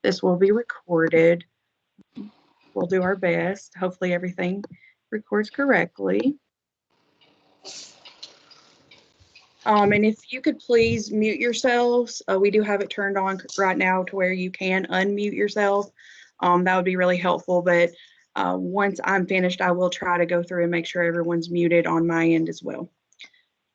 This will be recorded. We'll do our best. Hopefully everything records correctly. And if you could please mute yourselves, we do have it turned on right now to where you can unmute yourself. That would be really helpful, but once I'm finished, I will try to go through and make sure everyone's muted on my end as well.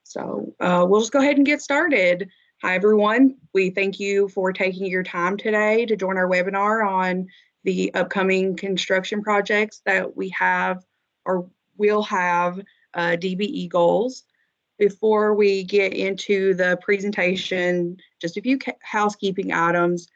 So we'll just go ahead and get started. Hi, everyone. We thank you for taking your time today to join our webinar on the upcoming construction projects that we have or will have DBE goals. Before we get into the presentation, just a few housekeeping items.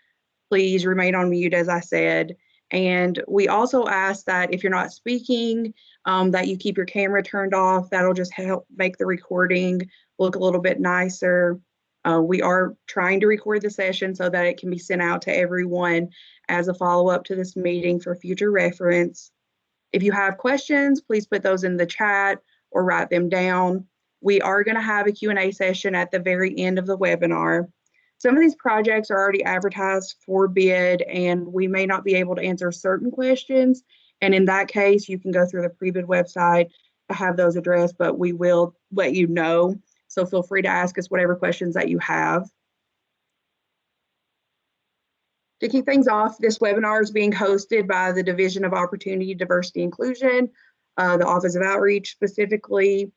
Please remain on mute, as I said. And we also ask that if you're not speaking, that you keep your camera turned off. That'll just help make the recording look a little bit nicer. We are trying to record the session so that it can be sent out to everyone as a follow-up to this meeting for future reference. If you have questions, please put those in the chat or write them down. We are going to have a Q&A session at the very end of the webinar. Some of these projects are already advertised for bid, and we may not be able to answer certain questions. And in that case, you can go through the pre-bid website to have those addressed, but we will let you know. So feel free to ask us whatever questions that you have. To kick things off, this webinar is being hosted by the Division of Opportunity, Diversity, Inclusion, the Office of Outreach specifically.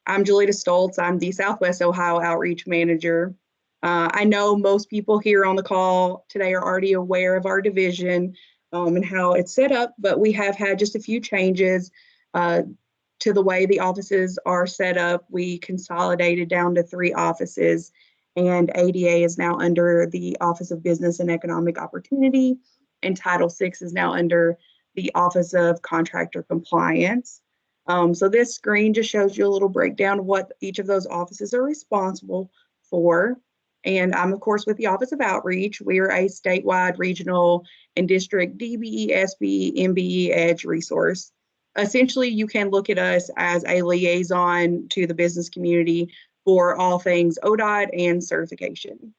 I'm Julita Stoltz. I'm the Southwest Ohio Outreach Manager. I know most people here on the call today are already aware of our division and how it's set up, but we have had just a few changes to the way the offices are set up. We consolidated down to 3 offices, and ADA is now under the Office of Business and Economic Opportunity, and Title VI is now under the Office of Contractor Compliance. So this screen just shows you a little breakdown of what each of those offices are responsible for. And I'm, of course, with the Office of Outreach. We are a statewide, regional, and district DBE, SBE, MBE, EDGE resource. Essentially, you can look at us as a liaison to the business community for all things ODOT and certification.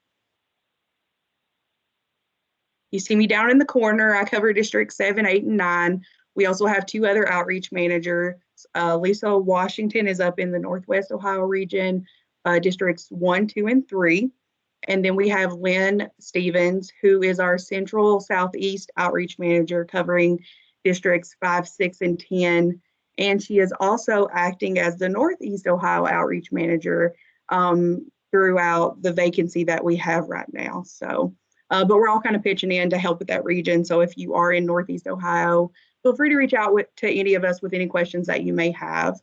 You see me down in the corner. I cover District 7, 8, and 9. We also have 2 other outreach managers. Lisa Washington is up in the Northwest Ohio region, Districts 1, 2, and 3. And then we have Lynn Stevens, who is our Central Southeast Outreach Manager covering Districts 5, 6, and 10. And she is also acting as the Northeast Ohio Outreach Manager throughout the vacancy that we have right now. So, but we're all kind of pitching in to help with that region. So if you are in Northeast Ohio, feel free to reach out to any of us with any questions that you may have.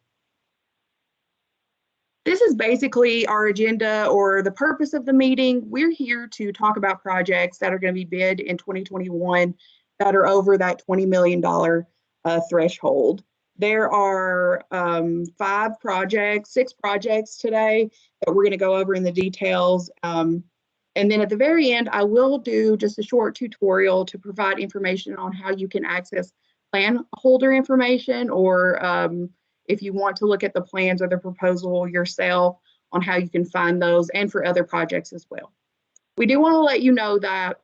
This is basically our agenda or the purpose of the meeting. We're here to talk about projects that are going to be bid in 2021 that are over that $20 million threshold. There are 6 projects today that we're going to go over in the details. And then at the very end, I will do just a short tutorial to provide information on how you can access plan holder information, or if you want to look at the plans or the proposal yourself on how you can find those, and for other projects as well. We do want to let you know that,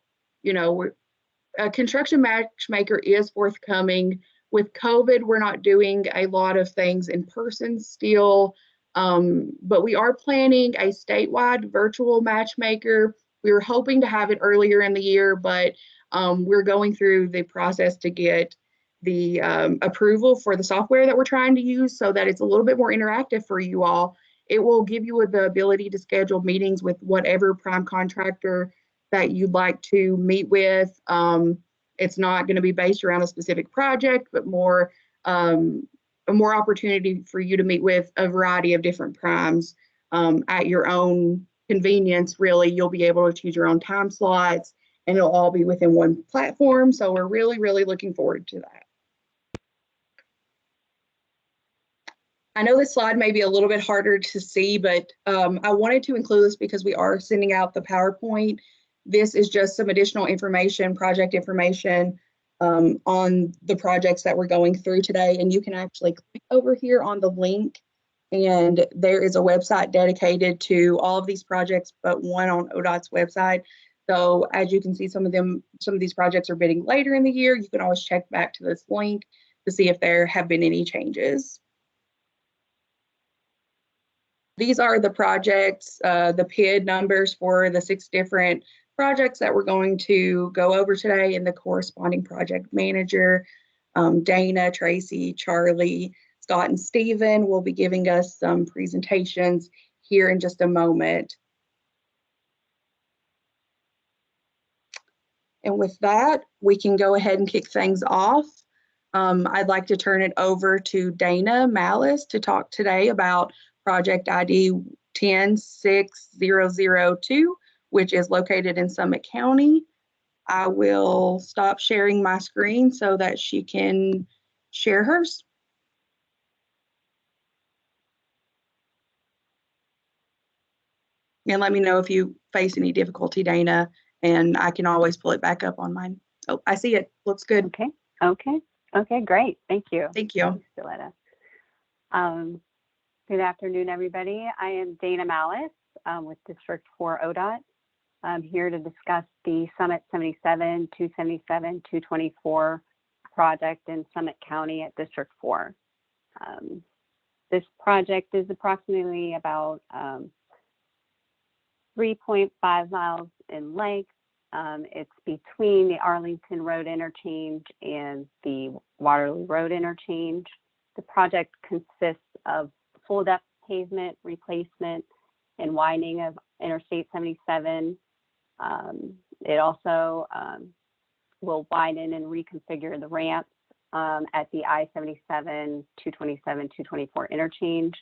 a construction matchmaker is forthcoming. With COVID, we're not doing a lot of things in person still, but we are planning a statewide virtual matchmaker. We were hoping to have it earlier in the year, but we're going through the process to get the approval for the software that we're trying to use so that it's a little bit more interactive for you all. It will give you the ability to schedule meetings with whatever prime contractor that you'd like to meet with. It's not going to be based around a specific project, but more a more opportunity for you to meet with a variety of different primes at your own convenience. Really, you'll be able to choose your own time slots, and it'll all be within one platform. So we're really, really looking forward to that. I know this slide may be a little bit harder to see, but I wanted to include this because we are sending out the PowerPoint. This is just some additional information, project information on the projects that we're going through today. And you can actually click over here on the link, and there is a website dedicated to all of these projects, but one on ODOT's website. So as you can see, some of these projects are bidding later in the year. You can always check back to this link to see if there have been any changes. These are the projects, the PID numbers for the 6 different projects that we're going to go over today, and the corresponding project manager, Dana, Tracy, Charlie, Scott, and Stephen will be giving us some presentations here in just a moment. And with that, we can go ahead and kick things off. I'd like to turn it over to Dana Malice to talk today about project ID 106002, which is located in Summit County. I will stop sharing my screen so that she can share hers. And let me know if you face any difficulty, Dana, and I can always pull it back up on mine. Oh, I see it. Looks good. Okay, great. Thank you. Thank you. Thanks, Stiletta. Good afternoon, everybody. I am Dana Malice with District 4 ODOT. I'm here to discuss the Summit 77, 277, 224 project in Summit County at District 4. This project is approximately about 3.5 miles in length. It's between the Arlington Road interchange and the Waterloo Road interchange. The project consists of full depth pavement replacement and widening of Interstate 77. It also will widen and reconfigure the ramps at the I-77, 227, 224 interchange.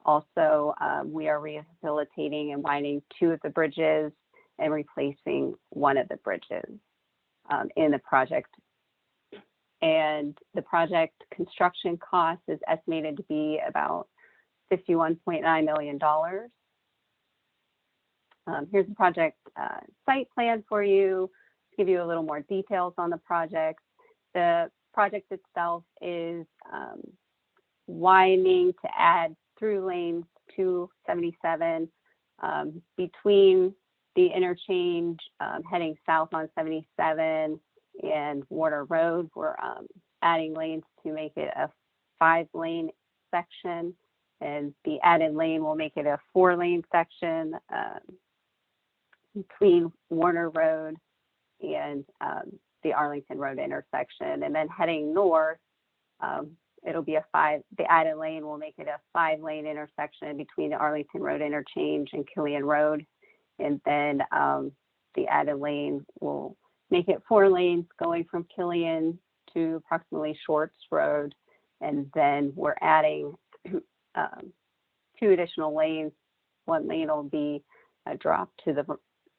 Also, we are rehabilitating and widening 2 of the bridges and replacing 1 of the bridges in the project. And the project construction cost is estimated to be about $51.9 million. Here's the project site plan for you, to give you a little more details on the project. The project itself is widening to add through lanes to 77 between the interchange heading south on 77 and Warner Road. We're adding lanes to make it a 5-lane section, and the added lane will make it a 4-lane section between Warner Road and the Arlington Road intersection. And then heading north, it'll be the added lane will make it a 5-lane intersection between the Arlington Road interchange and Killian Road. And then the added lane will make it 4 lanes going from Killian to approximately Shorts Road. And then we're adding 2 additional lanes. 1 lane will be a drop to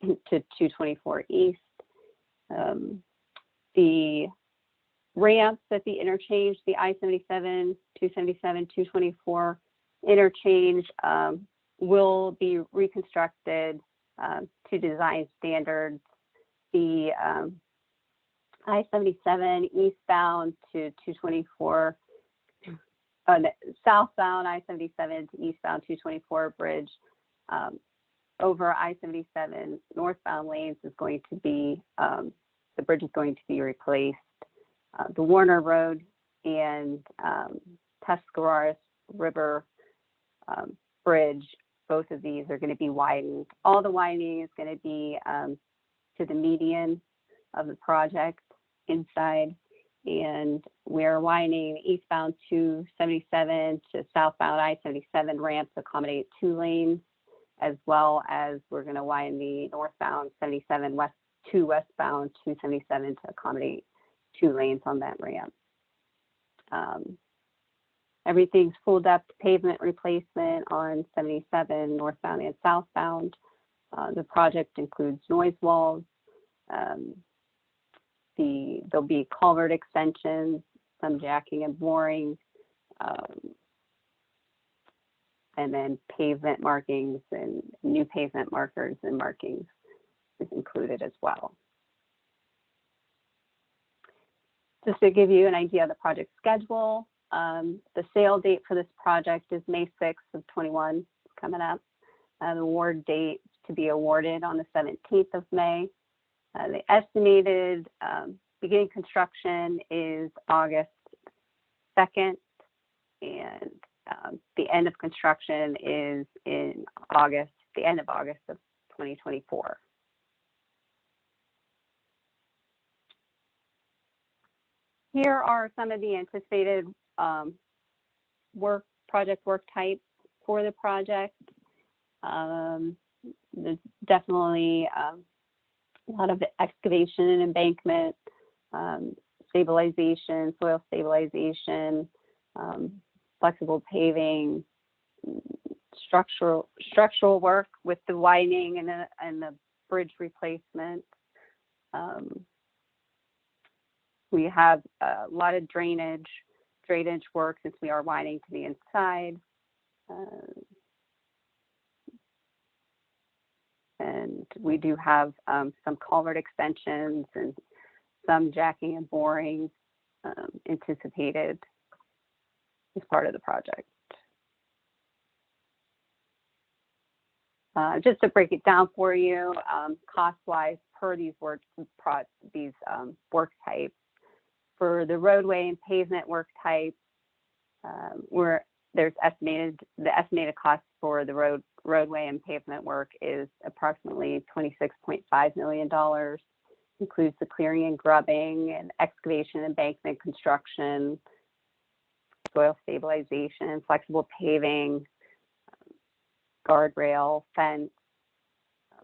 224 East. The ramps at the interchange, the I-77, 277, 224 interchange will be reconstructed to design standards. The I-77 eastbound to 224, southbound I-77 to eastbound 224 bridge over I-77 northbound lanes is going to be, the bridge is going to be replaced. The Warner Road and Tuscarawas River Bridge, both of these are going to be widened. All the widening is going to be to the median of the project inside, and we're widening eastbound 277 to southbound I-77 ramp to accommodate 2 lanes, as well as we're going to widen the northbound 77 west to westbound 277 to accommodate 2 lanes on that ramp. Everything's full depth pavement replacement on 77 northbound and southbound. The project includes noise walls. There'll be culvert extensions, some jacking and boring, and then pavement markings and new pavement markers and markings is included as well. Just to give you an idea of the project schedule, the sale date for this project is May 6th of 21 coming up. The award date to be awarded on the 17th of May. The estimated beginning construction is August 2nd, and the end of construction is in August, the end of August of 2024. Here are some of the anticipated project work types for the project. There's definitely a lot of excavation and embankment, stabilization, soil stabilization, flexible paving, structural work with the widening and the bridge replacement. We have a lot of drainage work since we are widening to the inside. And we do have some culvert extensions and some jacking and boring anticipated as part of the project. Just to break it down for you, cost-wise per these work types. For the roadway and pavement work type, the estimated cost for the roadway and pavement work is approximately $26.5 million. Includes the clearing and grubbing and excavation, embankment construction, soil stabilization, flexible paving, guardrail, fence,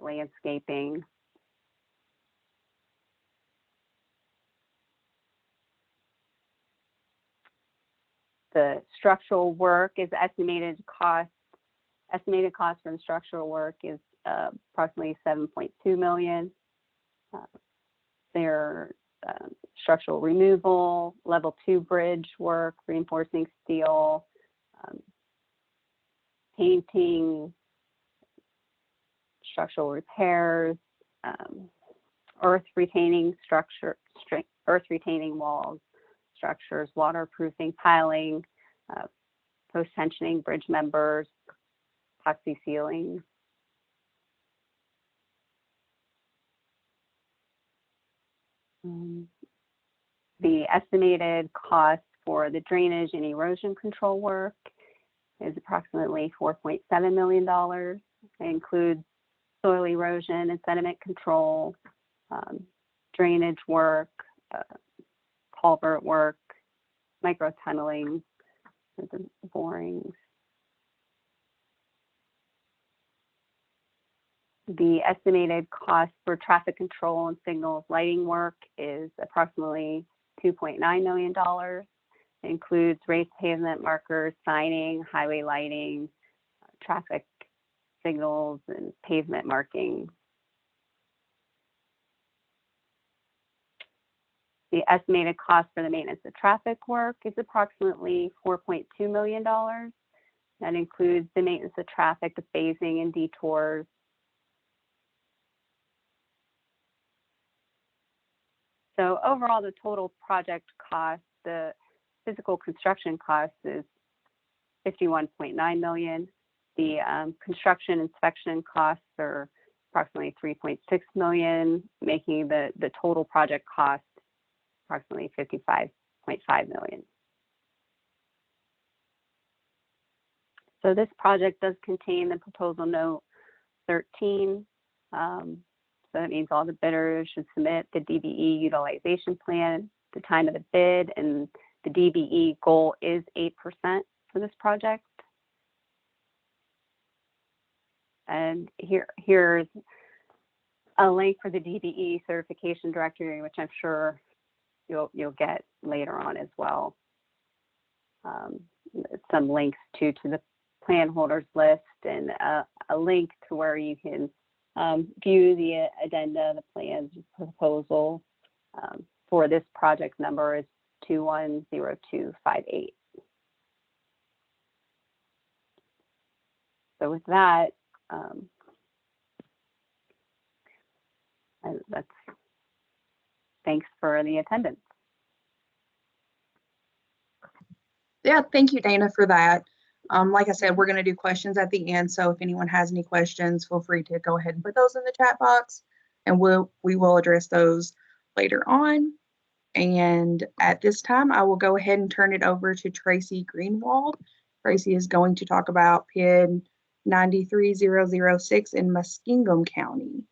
landscaping. The structural work is estimated cost for the structural work is approximately $7.2 million. Their structural removal, level 2 bridge work, reinforcing steel, painting, structural repairs, earth retaining walls, structures, waterproofing, piling, post-tensioning bridge members, epoxy sealing. The estimated cost for the drainage and erosion control work is approximately $4.7 million. It includes soil erosion and sediment control, drainage work, culvert work, micro tunneling, and borings. The estimated cost for traffic control and signals lighting work is approximately $2.9 million. It includes raised pavement markers, signing, highway lighting, traffic signals, and pavement marking. The estimated cost for the maintenance of traffic work is approximately $4.2 million. That includes the maintenance of traffic, the phasing and detours. So overall, the total project cost, the physical construction cost is $51.9 million. The construction inspection costs are approximately $3.6 million, making the total project cost approximately $55.5 million. So this project does contain the proposal note 13. So that means all the bidders should submit the DBE utilization plan, the time of the bid, and the DBE goal is 8% for this project. And here's a link for the DBE certification directory, which I'm sure you'll get later on as well. Some links to the plan holders list and a link to where you can view the addenda, the plans, proposal for this project number is 210258. So with that, thanks for the attendance. Yeah, thank you, Dana, for that. Like I said, we're going to do questions at the end. So if anyone has any questions, feel free to go ahead and put those in the chat box. and we will address those later on. And at this time, I will go ahead and turn it over to Tracy Greenwald. Tracy is going to talk about PID 93006 in Muskingum County.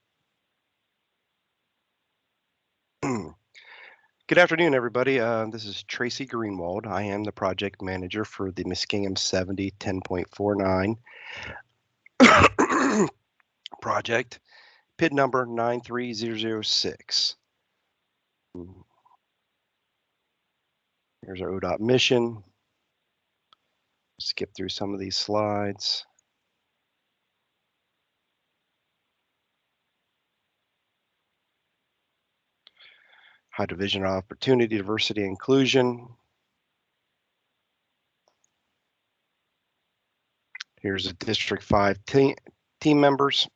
Good afternoon, everybody. This is Tracy Greenwald. I am the project manager for the Muskingum 70 10.49 project, PID number 93006. Here's our ODOT mission. Skip through some of these slides. High division of opportunity, diversity, inclusion. Here's the District 5 team members.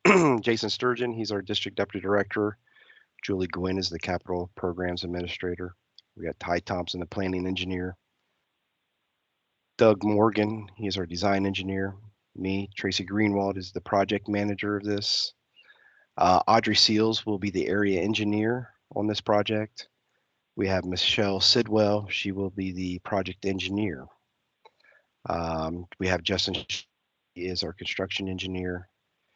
Jason Sturgeon, he's our District Deputy Director. Julie Gwynn is the Capital Programs Administrator. We got Ty Thompson, the Planning Engineer. Doug Morgan, he's our Design Engineer. Me, Tracy Greenwald, is the Project Manager of this. Audrey Seals will be the Area Engineer on this project. We have Michelle Sidwell, she will be the Project Engineer. We have Justin, he is our Construction Engineer,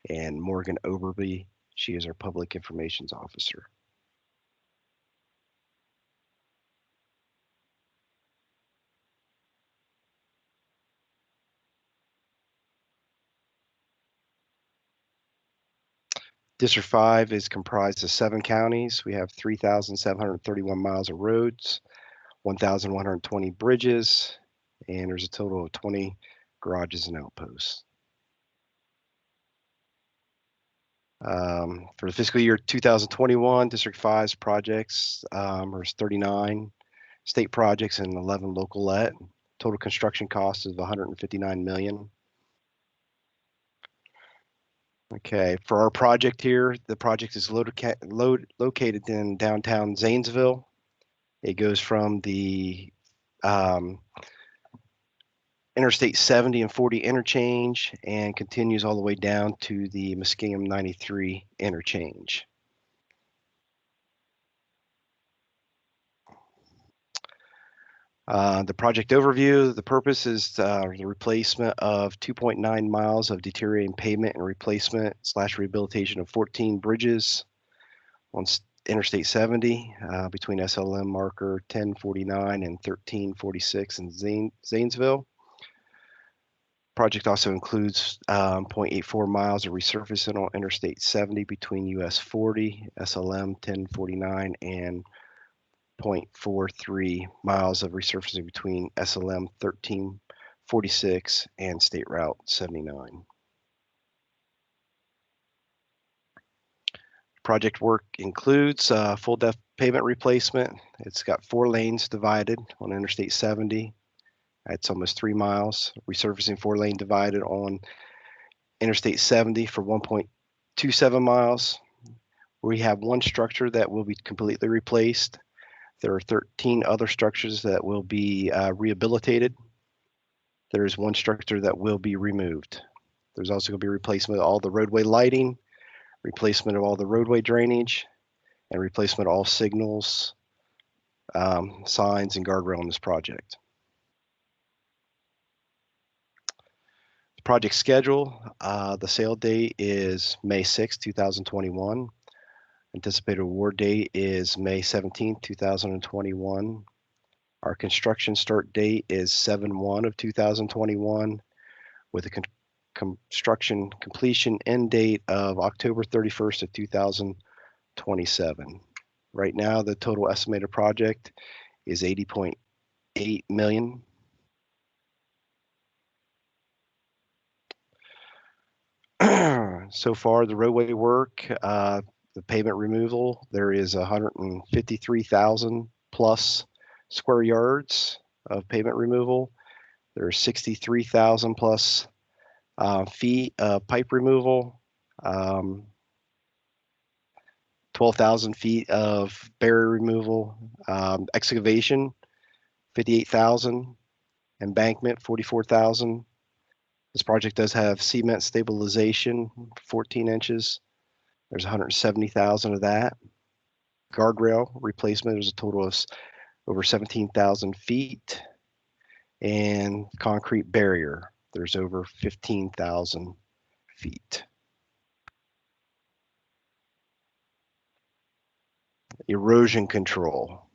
and Morgan Oberby, she is our Public Informations Officer. District 5 is comprised of 7 counties. We have 3,731 miles of roads, 1,120 bridges, and there's a total of 20 garages and outposts. For the fiscal year 2021, District 5's projects there's 39 state projects and 11 local let. Total construction cost is $159 million. Okay, for our project here, the project is located in downtown Zanesville. It goes from the Interstate 70 and 40 interchange and continues all the way down to the Muskingum 93 interchange. The project overview, the purpose is the replacement of 2.9 miles of deteriorating pavement and replacement / rehabilitation of 14 bridges on Interstate 70 between SLM marker 1049 and 1346 in Zanesville. Project also includes 0.84 miles of resurfacing on Interstate 70 between US 40, SLM 1049, and 0.43 miles of resurfacing between SLM 1346 and State Route 79. Project work includes full depth pavement replacement. It's got 4 lanes divided on Interstate 70. It's almost 3 miles. Resurfacing 4 lane divided on Interstate 70 for 1.27 miles. We have 1 structure that will be completely replaced. There are 13 other structures that will be rehabilitated. There is 1 structure that will be removed. There's also going to be replacement of all the roadway lighting, replacement of all the roadway drainage, and replacement of all signals, signs, and guardrail on this project. The project schedule, the sale date is May 6, 2021. Anticipated award date is May 17, 2021. Our construction start date is 7/1 of 2021 with a construction completion end date of October 31st of 2027. Right now, the total estimated project is $80.8 million. So far, the roadway work, the pavement removal, there is 153,000 plus square yards of pavement removal. There's 63,000 plus feet of pipe removal, 12,000 feet of barrier removal, excavation, 58,000, embankment, 44,000. This project does have cement stabilization, 14 inches. There's 170,000 of that. Guardrail replacement is a total of over 17,000 feet. And concrete barrier, there's over 15,000 feet. Erosion control.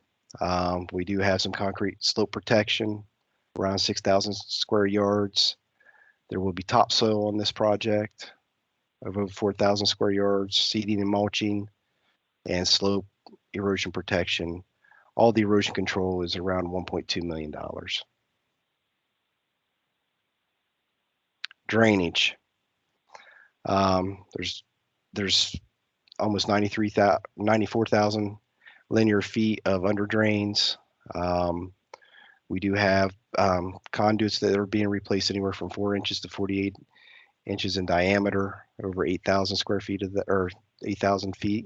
We do have some concrete slope protection, around 6,000 square yards. There will be topsoil on this project of over 4,000 square yards, seeding and mulching, and slope erosion protection. All the erosion control is around $1.2 million. Drainage. There's almost 94,000 linear feet of under drains. We do have conduits that are being replaced anywhere from 4 inches to 48 inches in diameter, over 8,000 square feet of the, or 8,000 feet.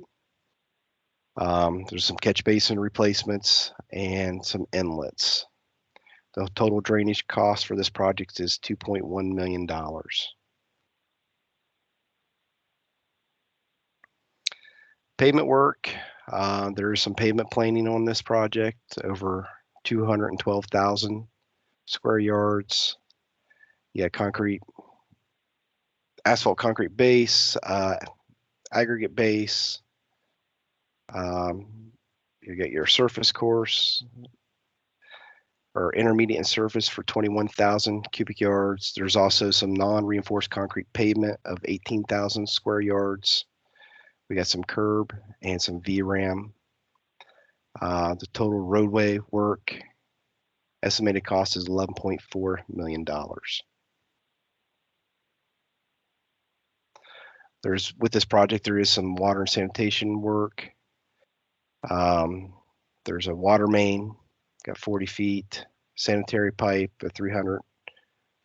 There's some catch basin replacements and some inlets. The total drainage cost for this project is $2.1 million. Pavement work. There is some pavement planing on this project, over 212,000 square yards. Yeah, concrete, asphalt concrete base, aggregate base. You get your surface course or intermediate and surface for 21,000 cubic yards. There's also some non-reinforced concrete pavement of 18,000 square yards. We got some curb and some VRAM. The total roadway work estimated cost is $11.4 million. With this project, there is some water and sanitation work. There's a water main, got 40 feet, sanitary pipe at 300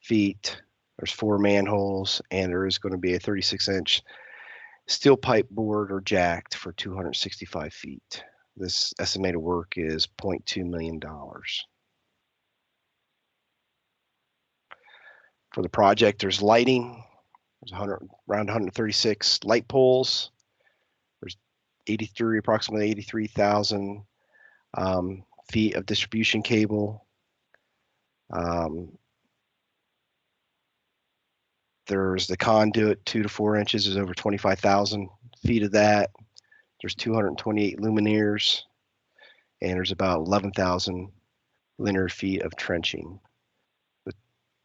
feet. There's 4 manholes, and there is going to be a 36-inch steel pipe board or jacked for 265 feet. This estimated work is $0.2 million. For the project, there's lighting. There's around 136 light poles. There's approximately 83,000 feet of distribution cable. There's the conduit, 2 to 4 inches is over 25,000 feet of that. There's 228 luminaires, and there's about 11,000 linear feet of trenching.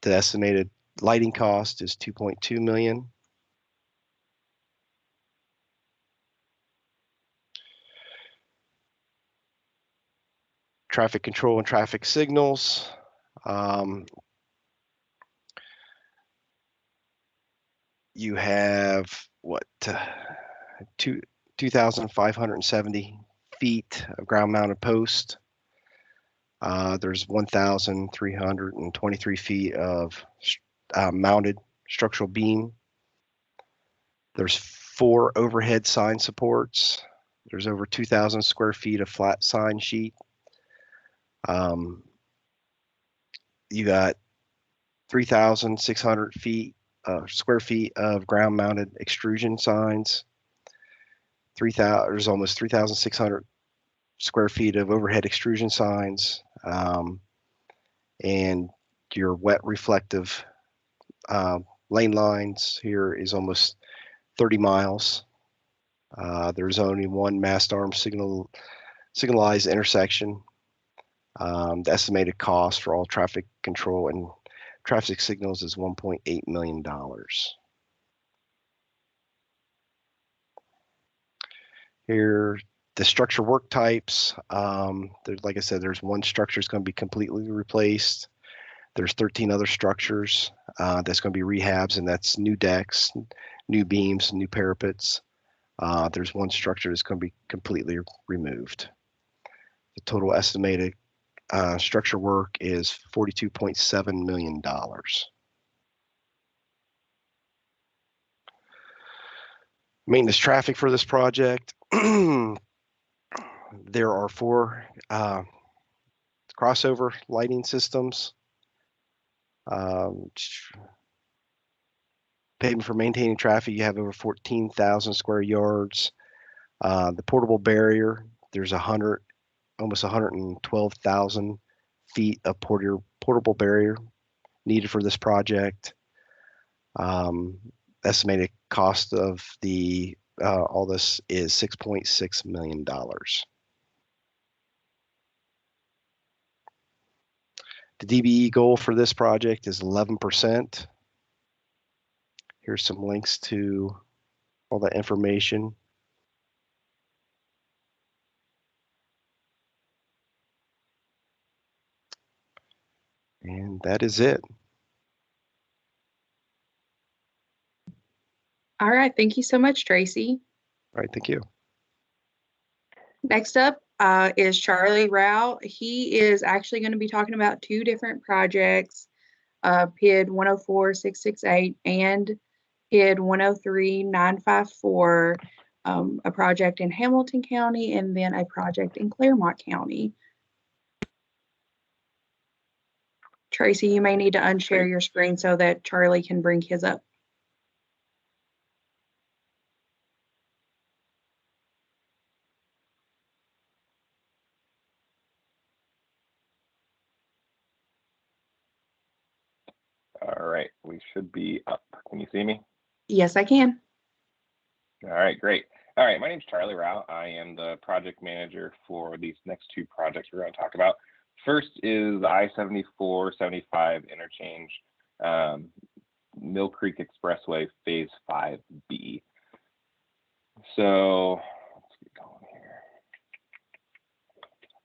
The estimated lighting cost is $2.2 million. Traffic control and traffic signals. You have 2,570 feet of ground mounted post. There's 1,323 feet of mounted structural beam. There's 4 overhead sign supports. There's over 2,000 square feet of flat sign sheet. You got 3,600 square feet of ground mounted extrusion signs. There's almost 3,600 square feet of overhead extrusion signs. And your wet reflective lane lines here is almost 30 miles. There's only one mast arm signalized intersection. The estimated cost for all traffic control and traffic signals is $1.8 million. Here, the structure work types. Like I said, there's one structure that's going to be completely replaced. There's 13 other structures that's going to be rehabs, and that's new decks, new beams, new parapets. There's one structure that's going to be completely removed. The total estimated structure work is $42.7 million. Maintenance traffic for this project. There are 4 crossover lighting systems. Pavement for maintaining traffic, you have over 14,000 square yards. The portable barrier, there's almost 112,000 feet of portable barrier needed for this project. Estimated cost of the all this is $6.6 million. The DBE goal for this project is 11%. Here's some links to all that information. And that is it. All right, thank you so much, Tracy. All right, thank you. Next up is Charlie Rao. He is actually going to be talking about two different projects, PID 104668 and PID 103954, a project in Hamilton County and then a project in Claremont County. Tracy, you may need to unshare your screen so that Charlie can bring his up. All right, we should be up. Can you see me? Yes, I can. All right, great. All right, my name is Charlie Rao. I am the project manager for these next two projects we're going to talk about. First is I-74-75 interchange, Mill Creek Expressway Phase 5B. So let's get going here.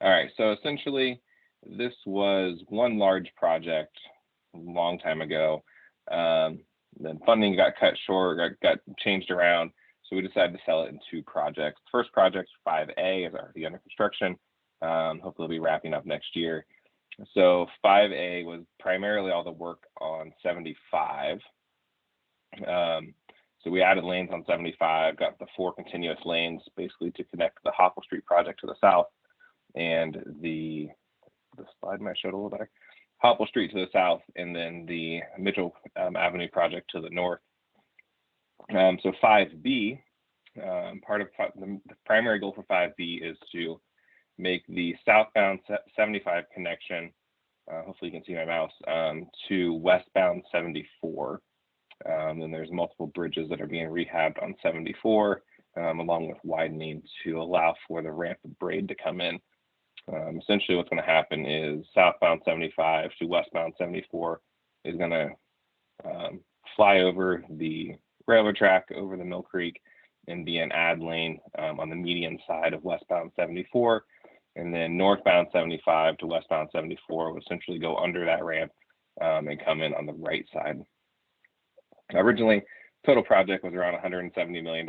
All right, so essentially this was one large project a long time ago. Then funding got cut short, got changed around. So we decided to sell it in two projects. First project, 5A, is already under construction. Hopefully it'll be wrapping up next year. So 5A was primarily all the work on 75. So we added lanes on 75, got the 4 continuous lanes basically to connect the Hopple Street project to the south and the slide might show it a little better. Hopple Street to the south, and then the Mitchell Avenue project to the north. So 5B, part of the primary goal for 5B is to make the southbound 75 connection, hopefully you can see my mouse, to westbound 74. And there's multiple bridges that are being rehabbed on 74, along with widening to allow for the ramp and braid to come in. Essentially what's going to happen is southbound 75 to westbound 74 is going to fly over the railroad track over the Mill Creek and be an add lane on the median side of westbound 74. And then northbound 75 to westbound 74 will essentially go under that ramp and come in on the right side. Originally, total project was around $170 million.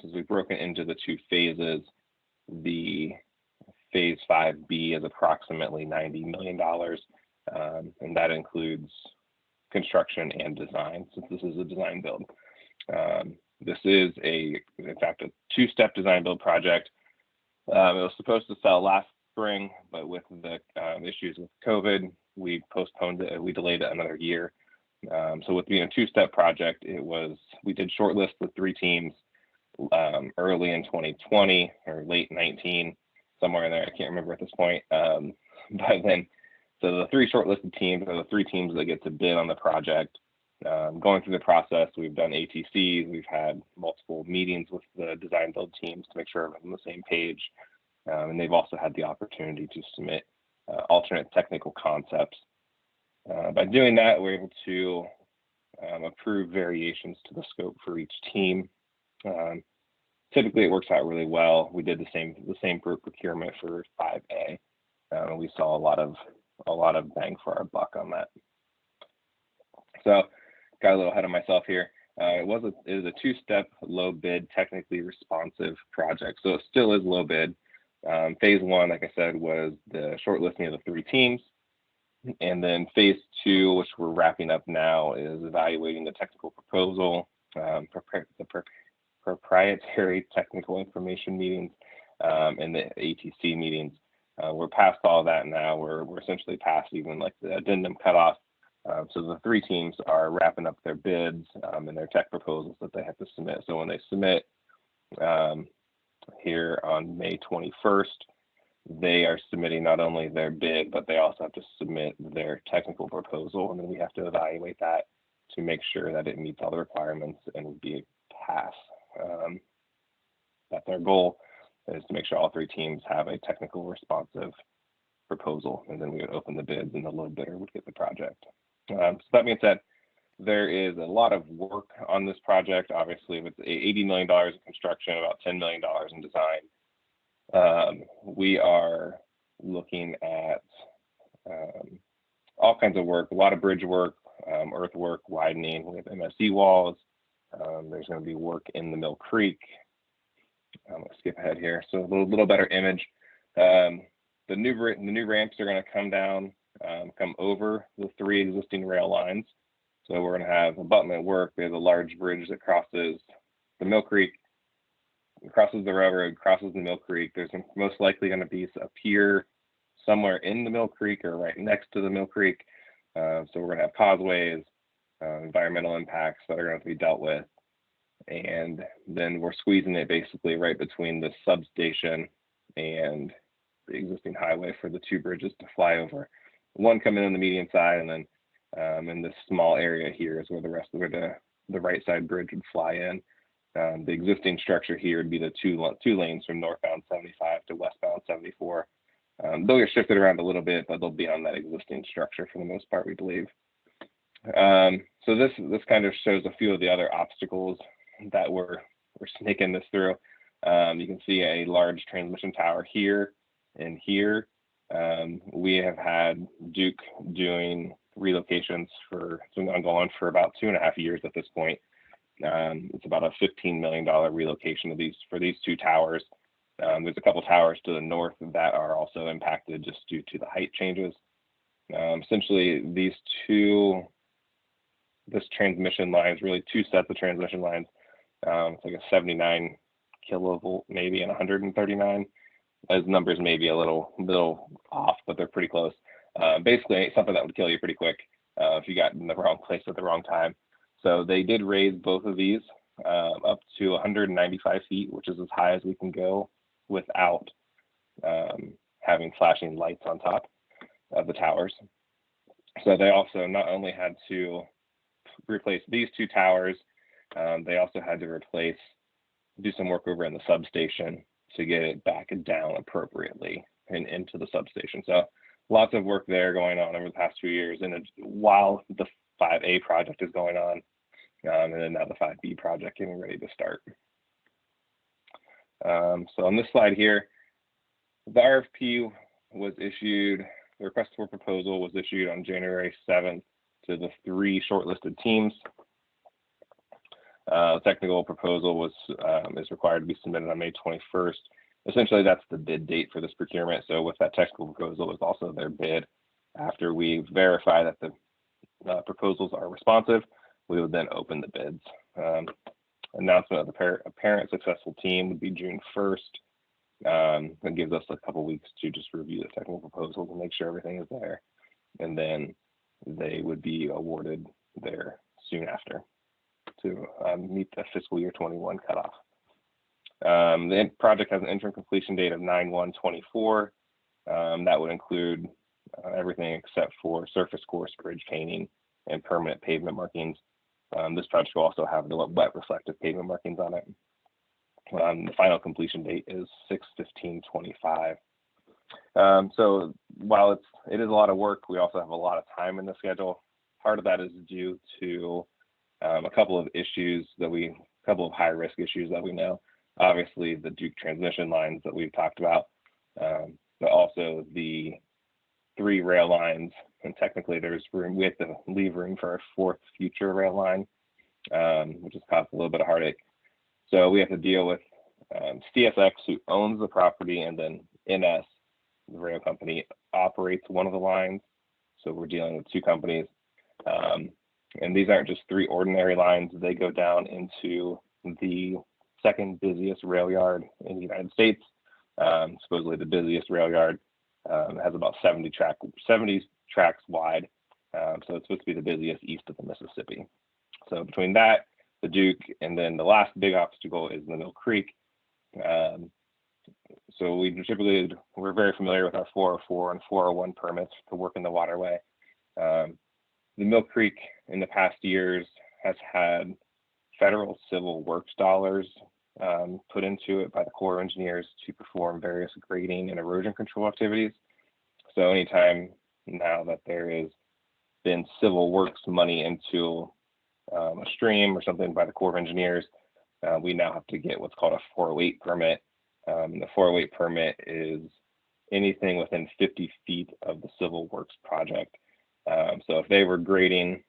Since we've broken into the two phases, the Phase 5B is approximately $90 million, and that includes construction and design, since this is a design build. This is in fact, a two-step design build project. It was supposed to sell last spring, but with the issues with COVID, we postponed it. We delayed it another year. So with being a two-step project, we did shortlist with 3 teams early in 2020 or late 19. Somewhere in there, I can't remember at this point. But then, so the 3 shortlisted teams are the 3 teams that get to bid on the project. Going through the process, we've done ATCs, we've had multiple meetings with the design build teams to make sure everyone's on the same page. And they've also had the opportunity to submit alternate technical concepts. By doing that, we're able to approve variations to the scope for each team. Typically, it works out really well. We did the same for procurement for 5A. We saw a lot of bang for our buck on that. So, got a little ahead of myself here. It was a 2-step low bid, technically responsive project. So it still is low bid. Phase 1, like I said, was the shortlisting of the 3 teams. And then phase 2, which we're wrapping up now, is evaluating the technical proposal, proprietary technical information meetings, and the ATC meetings. We're past all that now. We're essentially past even like the addendum cutoff. So the 3 teams are wrapping up their bids and their tech proposals that they have to submit. So when they submit here on May 21st, they are submitting not only their bid, but they also have to submit their technical proposal. And then we have to evaluate that to make sure that it meets all the requirements and would be a pass. That's our goal, is to make sure all 3 teams have a technical responsive proposal, and then we would open the bids and the low bidder would get the project. So that being said, there is a lot of work on this project. Obviously, with $80 million in construction, about $10 million in design. We are looking at all kinds of work, a lot of bridge work, earthwork, widening. We have MSE walls. There's going to be work in the Mill Creek. I'm going to skip ahead here. So a little better image. The new ramps are going to come down, come over the 3 existing rail lines. So we're going to have abutment work. There's a large bridge that crosses the Mill Creek, crosses the railroad, crosses the Mill Creek. There's most likely going to be a pier somewhere in the Mill Creek or right next to the Mill Creek. So we're going to have causeways, environmental impacts that are going to have to be dealt with. And then we're squeezing it basically right between the substation and the existing highway for the 2 bridges to fly over. One coming in the median side, and then in this small area here is where the rest of the right side bridge would fly in. The existing structure here would be the two lanes from northbound 75 to westbound 74. They'll get shifted around a little bit, but they'll be on that existing structure for the most part, we believe. So this kind of shows a few of the other obstacles that we're sneaking this through. You can see a large transmission tower here and here. We have had Duke doing relocations it's been ongoing for about 2.5 years at this point. It's about a $15 million relocation for these 2 towers. There's a couple towers to the north that are also impacted just due to the height changes. Essentially, this transmission lines, really 2 sets of transmission lines. It's like a 79 kilovolt maybe and 139. Those numbers may be a little off, but they're pretty close. Basically, something that would kill you pretty quick if you got in the wrong place at the wrong time. So they did raise both of these up to 195 feet, which is as high as we can go without having flashing lights on top of the towers. So they also not only had to replace these 2 towers, they also had to do some work over in the substation to get it back down appropriately and into the substation. So lots of work there going on over the past few years, and while the 5A project is going on, and then now the 5B project getting ready to start. So on this slide here, the RFP was issued, the request for proposal was issued on January 7th to the 3 shortlisted teams. Technical proposal is required to be submitted on May 21st. Essentially, that's the bid date for this procurement. So with that technical proposal is also their bid. After we verify that the proposals are responsive, we would then open the bids. Announcement of the apparent successful team would be June 1st. That gives us a couple weeks to just review the technical proposal to make sure everything is there. And then they would be awarded there soon after to meet the fiscal year 21 cutoff. The project has an interim completion date of 9/1/24. That would include everything except for surface course, bridge painting, and permanent pavement markings. This project will also have the wet reflective pavement markings on it. The final completion date is 6/15/25. So while it is a lot of work, we also have a lot of time in the schedule. Part of that is due to a couple of high risk issues that we know. Obviously, the Duke transmission lines that we've talked about, but also the 3 rail lines. And technically, there's room. We have to leave room for a 4th future rail line, which has caused a little bit of heartache. So we have to deal with CSX, who owns the property, and then NS, the rail company, operates one of the lines. So we're dealing with 2 companies. And these aren't just 3 ordinary lines. They go down into the 2nd busiest rail yard in the United States, supposedly the busiest rail yard. It has about 70 tracks wide, So it's supposed to be the busiest east of the Mississippi. So between that, the Duke, and then the last big obstacle is the Mill Creek. So we're very familiar with our 404 and 401 permits to work in the waterway. The Mill Creek in the past years has had federal civil works dollars put into it by the Corps of Engineers to perform various grading and erosion control activities. So anytime now that there has been civil works money into a stream or something by the Corps of Engineers, we now have to get what's called a 408 permit. The 408 permit is anything within 50 feet of the civil works project. So if they were grading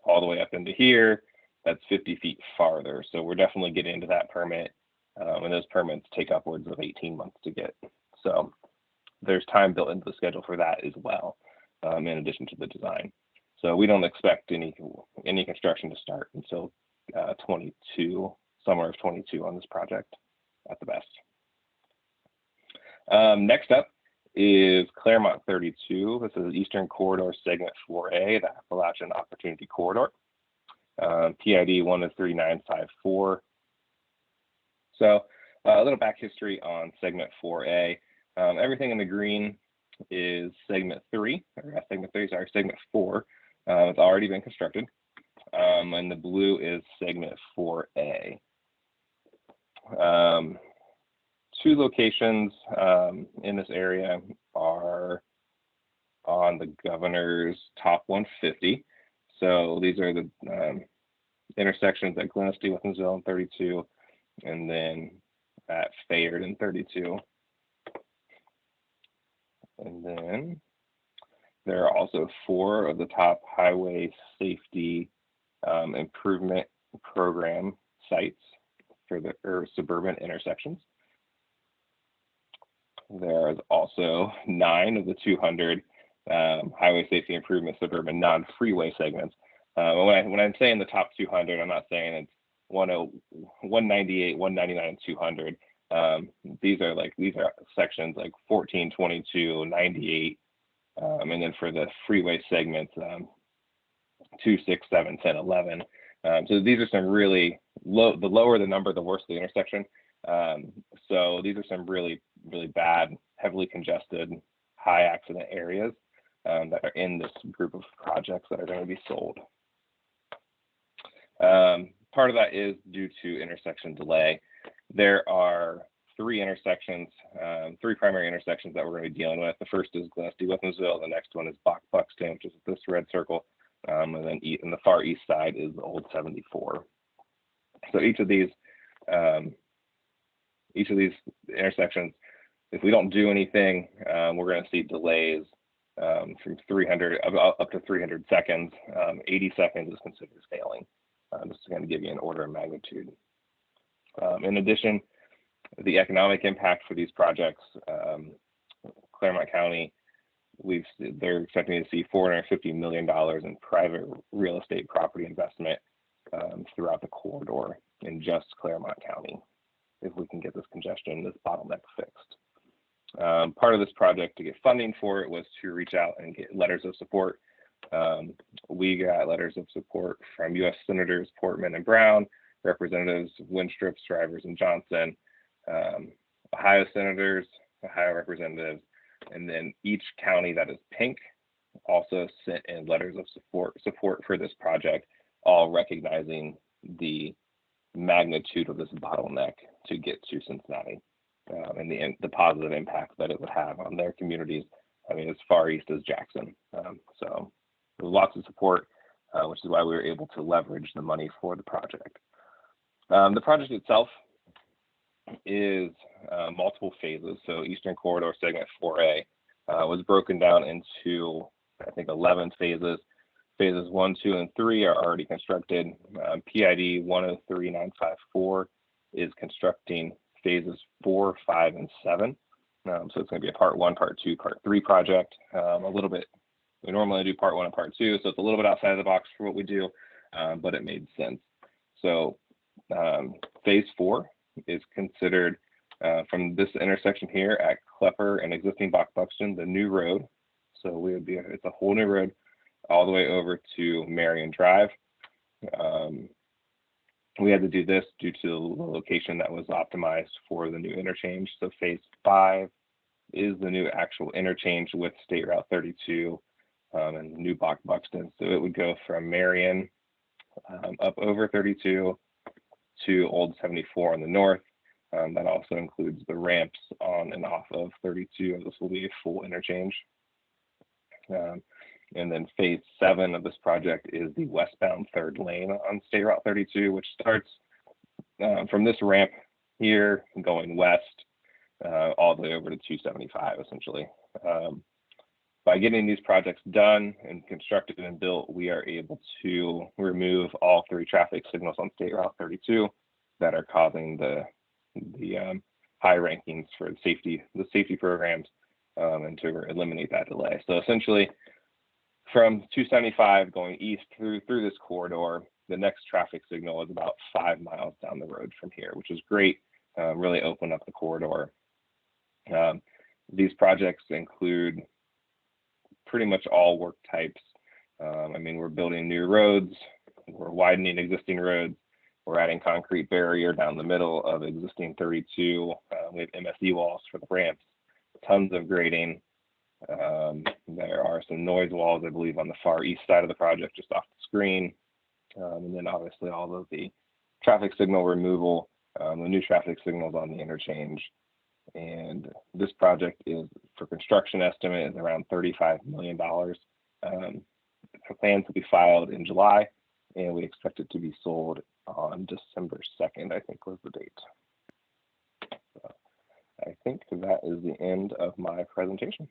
all the way up into here, that's 50 feet farther. So we're definitely getting into that permit, and those permits take upwards of 18 months to get. So there's time built into the schedule for that as well, in addition to the design. So we don't expect any construction to start until 22, summer of 22 on this project at the best. Next up is Claremont 32. This is Eastern Corridor Segment 4A, the Appalachian Opportunity Corridor. PID 13954. So a little back history on Segment 4A. Everything in the green is Segment 4. It's already been constructed. And the blue is Segment 4A. Two locations in this area are on the governor's top 150. So these are the intersections at Glenestee, Withensville, and 32, and then at Fayard and 32. And then there are also 4 of the top highway safety improvement program sites for the suburban intersections. There is also 9 of the 200 highway safety improvement suburban non-freeway segments. When I'm saying the top 200, I'm not saying it's 198, 199, and 200. These are sections like 14, 22, 98, and then for the freeway segments, 2, 6, 7, 10, 11. So these are some really low. The lower the number, the worse the intersection. So these are some really, really bad, heavily congested, high accident areas that are in this group of projects that are going to be sold. Part of that is due to intersection delay. There are 3 intersections, 3 primary intersections that we're going to be dealing with. The first is Glenestee, Withensville. The next one is Buxton, which is this red circle. And then in the far east side is the old 74. So each of these intersections, if we don't do anything, we're going to see delays from 300 up to 300 seconds. 80 seconds is considered failing. Just to kind of give you an order of magnitude. In addition, the economic impact for these projects, Claremont County, they're expecting to see $450 million in private real estate property investment throughout the corridor in just Claremont County, if we can get this congestion, this bottleneck fixed. Part of this project to get funding for it was to reach out and get letters of support. We got letters of support from U.S. Senators Portman and Brown, Representatives Winstrup, Shrivers, and Johnson, Ohio Senators, Ohio Representatives, and then each county that is pink also sent in letters of support for this project, all recognizing the magnitude of this bottleneck to get to Cincinnati and the positive impact that it would have on their communities. I mean, as far east as Jackson. So there's lots of support, which is why we were able to leverage the money for the project. The project itself is multiple phases. So Eastern Corridor Segment 4A was broken down into, I think, 11 phases. Phases 1, 2, and 3 are already constructed. PID 103954 is constructing phases 4, 5, and 7. So it's going to be a part 1, part 2, part 3 project. We normally do part 1 and part 2, so it's a little bit outside of the box for what we do, but it made sense. So phase 4 is considered from this intersection here at Klepper and existing Buxton, the new road. So it's a whole new road all the way over to Marion Drive. We had to do this due to the location that was optimized for the new interchange. So phase 5 is the new actual interchange with State Route 32 and New Buxton. So it would go from Marion up over 32 to Old 74 on the north. That also includes the ramps on and off of 32. This will be a full interchange. And then phase 7 of this project is the westbound third lane on State Route 32, which starts from this ramp here going west all the way over to 275 essentially. By getting these projects done and constructed and built, we are able to remove all 3 traffic signals on State Route 32 that are causing the high rankings for the safety programs and to eliminate that delay. So essentially, from 275 going east through this corridor, the next traffic signal is about 5 miles down the road from here, which is great. Really open up the corridor. These projects include pretty much all work types. I mean, we're building new roads, we're widening existing roads, we're adding concrete barrier down the middle of existing 32. We have MSE walls for the ramps, tons of grading. There are some noise walls, I believe, on the far east side of the project, just off the screen. And then obviously all of the traffic signal removal, the new traffic signals on the interchange. And this project is, for construction estimate, is around $35 million. The plans will be filed in July, and we expect it to be sold on December 2nd, I think was the date. So I think that is the end of my presentation.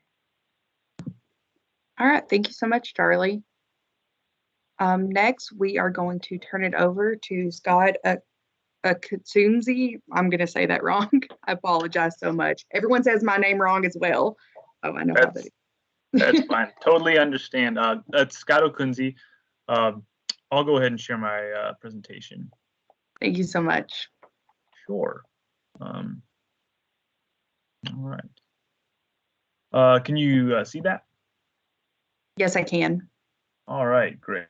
All right, thank you so much, Charlie. Next, we are going to turn it over to Scott Katunzi. I'm going to say that wrong. I apologize so much. Everyone says my name wrong as well. Oh, I know how that is. That's fine. Totally understand. That's Scott Okunzi. I'll go ahead and share my presentation. Thank you so much. Sure. All right. Can you see that? Yes, I can. All right, great.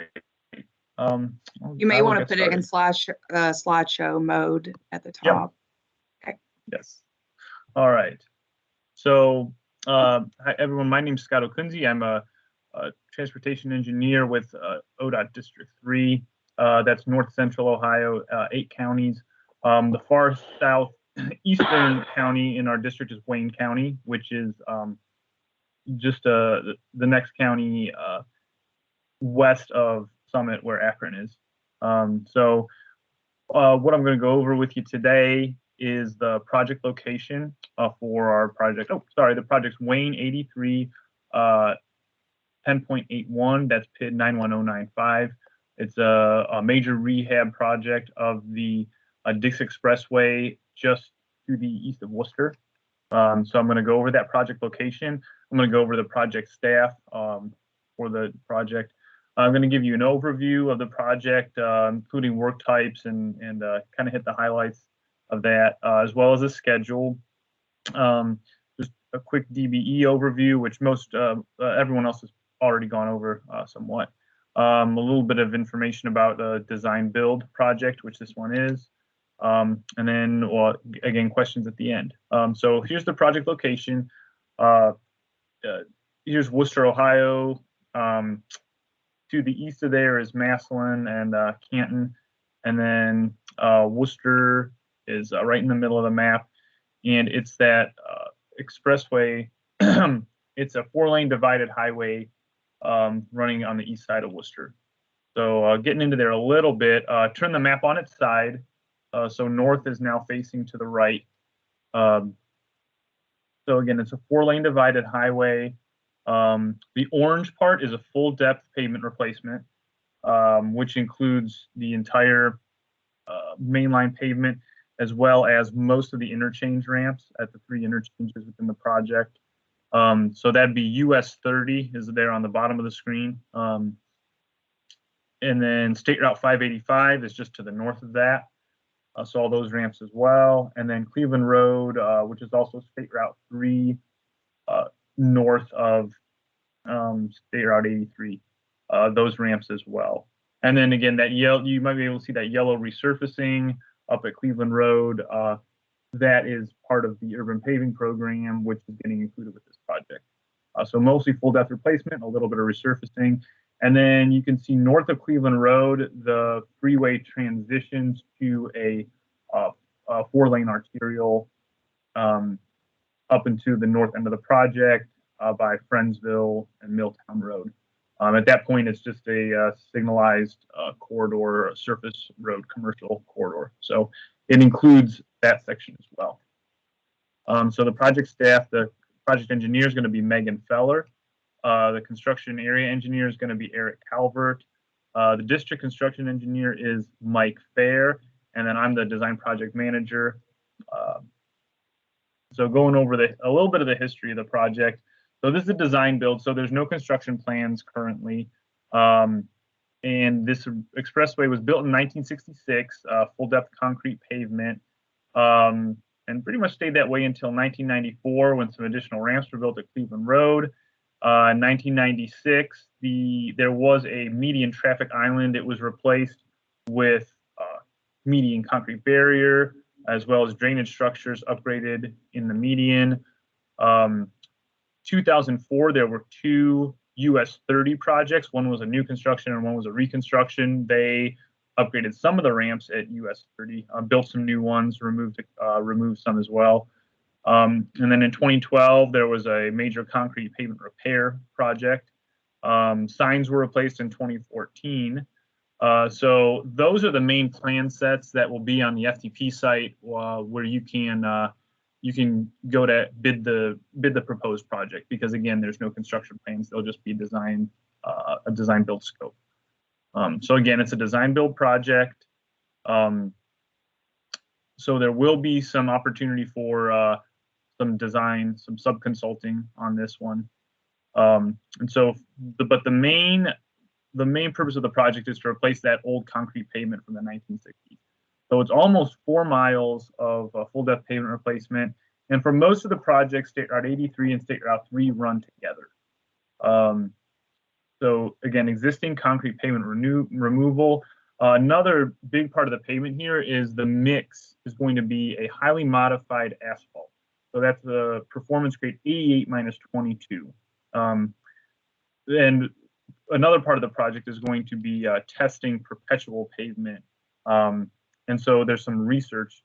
You may want to put it in slideshow mode at the top. Yep. Okay. Yes. All right. So, hi everyone. My name is Scott Okunzi. I'm a transportation engineer with ODOT District 3. That's North Central Ohio, 8 counties. The far southeastern county in our district is Wayne County, which is just the next county west of Summit, where Akron is. So what I'm going to go over with you today is the project location for our project. Oh, sorry, the project's Wayne 83 10.81. That's PID 91095. It's a major rehab project of the Dix Expressway just to the east of Worcester. So I'm going to go over that project location. I'm going to go over the project staff for the project. I'm going to give you an overview of the project, including work types and kind of hit the highlights of that, as well as a schedule. Just a quick DBE overview, which most everyone else has already gone over somewhat. A little bit of information about the design build project, which this one is. And then, well, again, questions at the end. So here's the project location. Here's Worcester, Ohio. To the east of there is Massillon and Canton. And then Worcester is right in the middle of the map. And it's that expressway. It's a 4-lane divided highway running on the east side of Worcester. So getting into there a little bit, turn the map on its side. So north is now facing to the right. So again, it's a 4-lane divided highway. The orange part is a full depth pavement replacement, which includes the entire mainline pavement, as well as most of the interchange ramps at the 3 interchanges within the project. So that'd be US 30 is there on the bottom of the screen. And then State Route 585 is just to the north of that. So all those ramps as well. And then Cleveland Road, which is also State Route 3, north of State Route 83. those ramps as well. And then again, that yellow, you might be able to see that yellow resurfacing up at Cleveland Road. That is part of the urban paving program, which is getting included with this project. So mostly full depth replacement, a little bit of resurfacing. And then you can see north of Cleveland Road, the freeway transitions to a 4-lane arterial up into the north end of the project by Friendsville and Milltown Road. At that point, it's just a signalized corridor, a surface road commercial corridor. So it includes that section as well. So the project staff, the project engineer is going to be Megan Feller. The construction area engineer is going to be Eric Calvert. The district construction engineer is Mike Fair. And then I'm the design project manager. So going over a little bit of the history of the project. So this is a design build, so there's no construction plans currently. And this expressway was built in 1966, full depth concrete pavement, and pretty much stayed that way until 1994 when some additional ramps were built at Cleveland Road. In 1996, there was a median traffic island. It was replaced with median concrete barrier, as well as drainage structures upgraded in the median. 2004, there were 2 US 30 projects. One was a new construction and one was a reconstruction. They upgraded some of the ramps at US 30, built some new ones, removed some as well. And then in 2012, there was a major concrete pavement repair project. Signs were replaced in 2014. So those are the main plan sets that will be on the FTP site where you can go to bid the proposed project, because again, there's no construction plans. They'll just be a design build scope. So again, it's a design build project. So there will be some opportunity for some design, some sub consulting on this one. And so, but the main purpose of the project is to replace that old concrete pavement from the 1960s. So it's almost 4 miles of full depth pavement replacement. And for most of the projects, State Route 83 and State Route 3 run together. So again, existing concrete pavement removal. Another big part of the pavement here is the mix is going to be a highly modified asphalt. So that's the performance grade 88-22. And another part of the project is going to be testing perpetual pavement. And so there's some research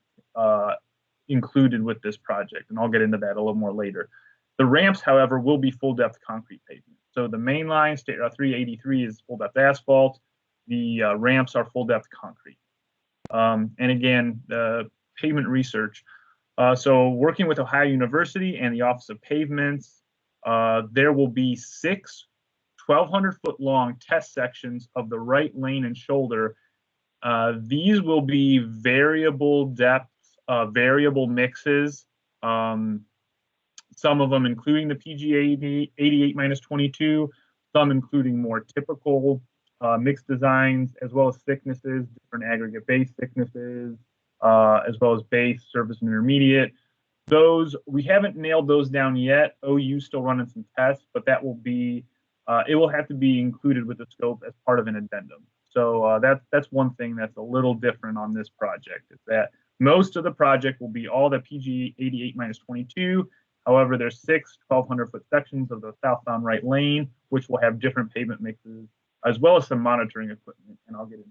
included with this project, and I'll get into that a little more later. The ramps, however, will be full depth concrete pavement. So the main line, State Route 383, is full depth asphalt. The ramps are full depth concrete. And again, the pavement research. So working with Ohio University and the Office of Pavements, there will be 6 1,200-foot long test sections of the right lane and shoulder. These will be variable depth, variable mixes, some of them including the PG 88-22, some including more typical mixed designs, as well as thicknesses, different aggregate base thicknesses, as well as base, surface, and intermediate. Those, we haven't nailed those down yet. OU's still running some tests, but that will be, it will have to be included with the scope as part of an addendum. So that's one thing that's a little different on this project, is that most of the project will be all the PG 88-22. However, there's 6 1,200-foot sections of the southbound right lane, which will have different pavement mixes, as well as some monitoring equipment, and I'll get into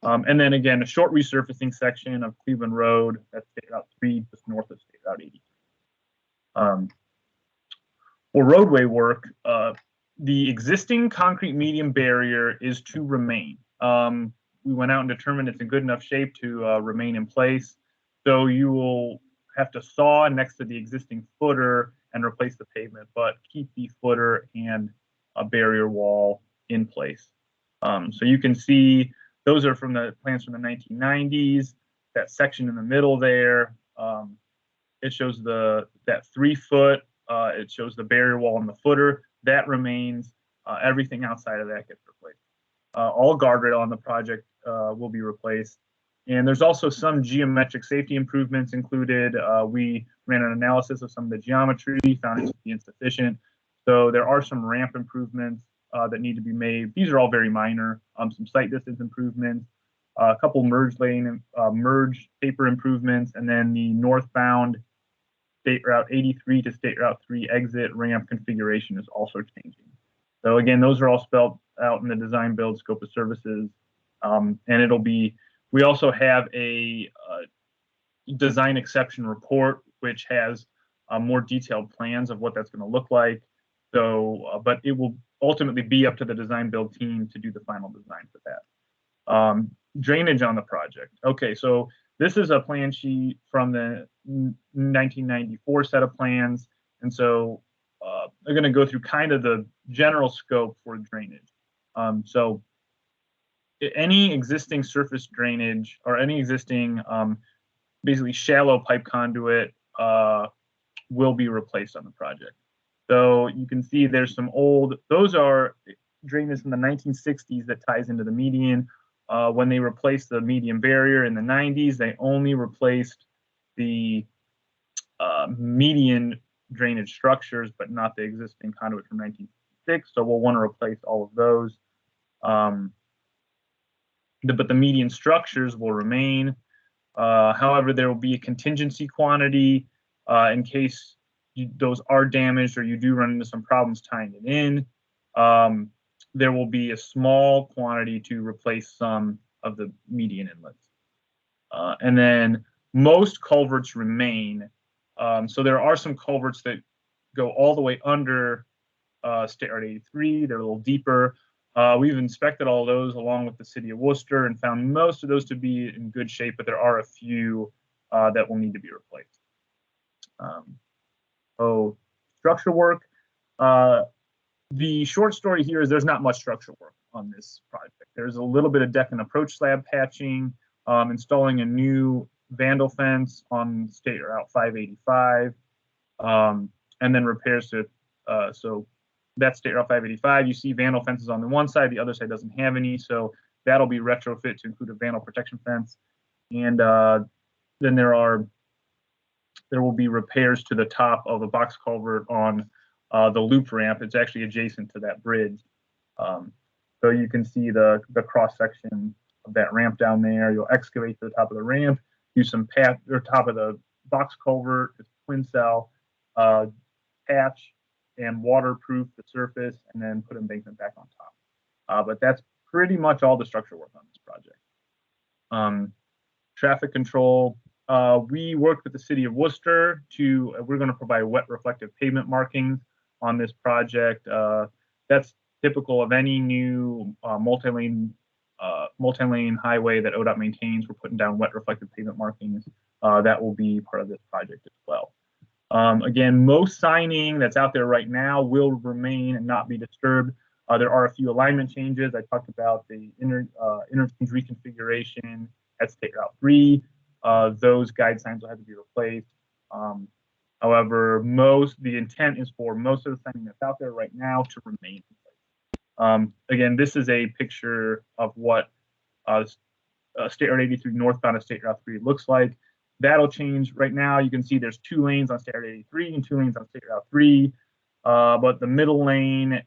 that. And then again, a short resurfacing section of Cleveland Road, that's State Route 3, just north of State Route 83. For roadway work, the existing concrete medium barrier is to remain. We went out and determined it's in good enough shape to remain in place. So you will have to saw next to the existing footer and replace the pavement, but keep the footer and a barrier wall in place. So you can see those are from the plans from the 1990s. That section in the middle there, it shows that 3 foot. It shows the barrier wall and the footer that remains. Everything outside of that gets replaced. All guardrail on the project will be replaced. And there's also some geometric safety improvements included. We ran an analysis of some of the geometry, found it to be insufficient. So there are some ramp improvements that need to be made. These are all very minor. Some sight distance improvements, a couple merge paper improvements, and then the northbound State Route 83 to State Route 3 exit ramp configuration is also changing. So again, those are all spelled out in the design build scope of services. And we also have a design exception report, which has more detailed plans of what that's going to look like. So, but it will ultimately be up to the design build team to do the final design for that. Drainage on the project. Okay, so this is a plan sheet from the 1994 set of plans. And so I'm going to go through kind of the general scope for drainage. So any existing surface drainage or any existing basically shallow pipe conduit will be replaced on the project. So you can see there's some those are drainage from the 1960s that ties into the median. When they replaced the median barrier in the 90s, they only replaced the median drainage structures, but not the existing conduit from 1966. So we'll want to replace all of those. But the median structures will remain. However, there will be a contingency quantity in case those are damaged or you do run into some problems tying it in. There will be a small quantity to replace some of the median inlets. And then most culverts remain. So there are some culverts that go all the way under State Route 83. They're a little deeper. We've inspected all those along with the city of Worcester and found most of those to be in good shape, but there are a few that will need to be replaced. Structure work. The short story here is there's not much structural work on this project. There's a little bit of deck and approach slab patching, installing a new vandal fence on State Route 585, and then repairs to, so that's State Route 585. You see vandal fences on the one side, the other side doesn't have any, so that'll be retrofit to include a vandal protection fence. And then there will be repairs to the top of the box culvert on the loop ramp. It's actually adjacent to that bridge. So you can see the cross section of that ramp down there. You'll excavate to the top of the ramp, do some top of the box culvert, twin cell, patch and waterproof the surface, and then put embankment back on top. But that's pretty much all the structural work on this project. Traffic control. We worked with the city of Worcester we're going to provide wet reflective pavement markings on this project. That's typical of any new multi-lane highway that ODOT maintains. We're putting down wet reflective pavement markings. That will be part of this project as well. Again, most signing that's out there right now will remain and not be disturbed. There are a few alignment changes. I talked about the interchange reconfiguration at State Route 3. Those guide signs will have to be replaced. However, the intent is for most of the signing that's out there right now to remain in place. Again, this is a picture of what State Route 83 northbound of State Route 3 looks like. That'll change. Right now, you can see there's 2 lanes on State Route 83 and 2 lanes on State Route 3. But the middle lane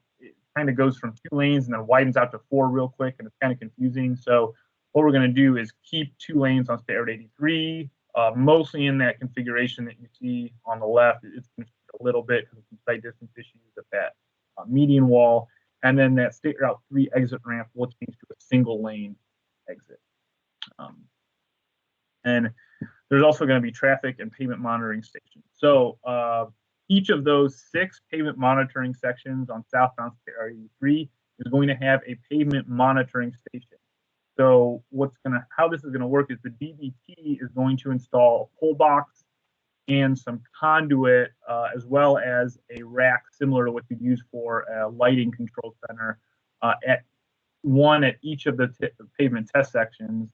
kind of goes from 2 lanes and then widens out to 4 real quick, and it's kind of confusing. So what we're going to do is keep 2 lanes on State Route 83, mostly in that configuration that you see on the left. It's going to change a little bit because of some sight distance issues at that median wall. And then that State Route 3 exit ramp will change to a single lane exit. And there's also going to be traffic and pavement monitoring stations. So each of those 6 pavement monitoring sections on southbound State Route 83 is going to have a pavement monitoring station. So how this is going to work is the DBT is going to install a pole box and some conduit, as well as a rack similar to what you'd use for a lighting control center at each of the pavement test sections.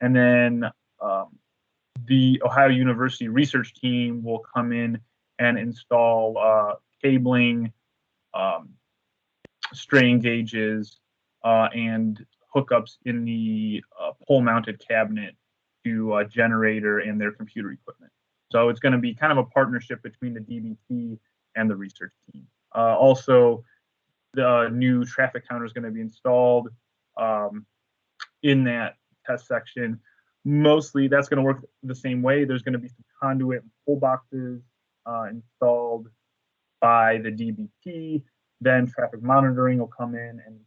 And then the Ohio University research team will come in and install cabling, strain gauges, and hookups in the pole-mounted cabinet to a generator and their computer equipment. So it's going to be kind of a partnership between the DBT and the research team. Also, the new traffic counter is going to be installed in that test section. Mostly that's going to work the same way. There's going to be some conduit and pull boxes installed by the DBT. Then traffic monitoring will come in and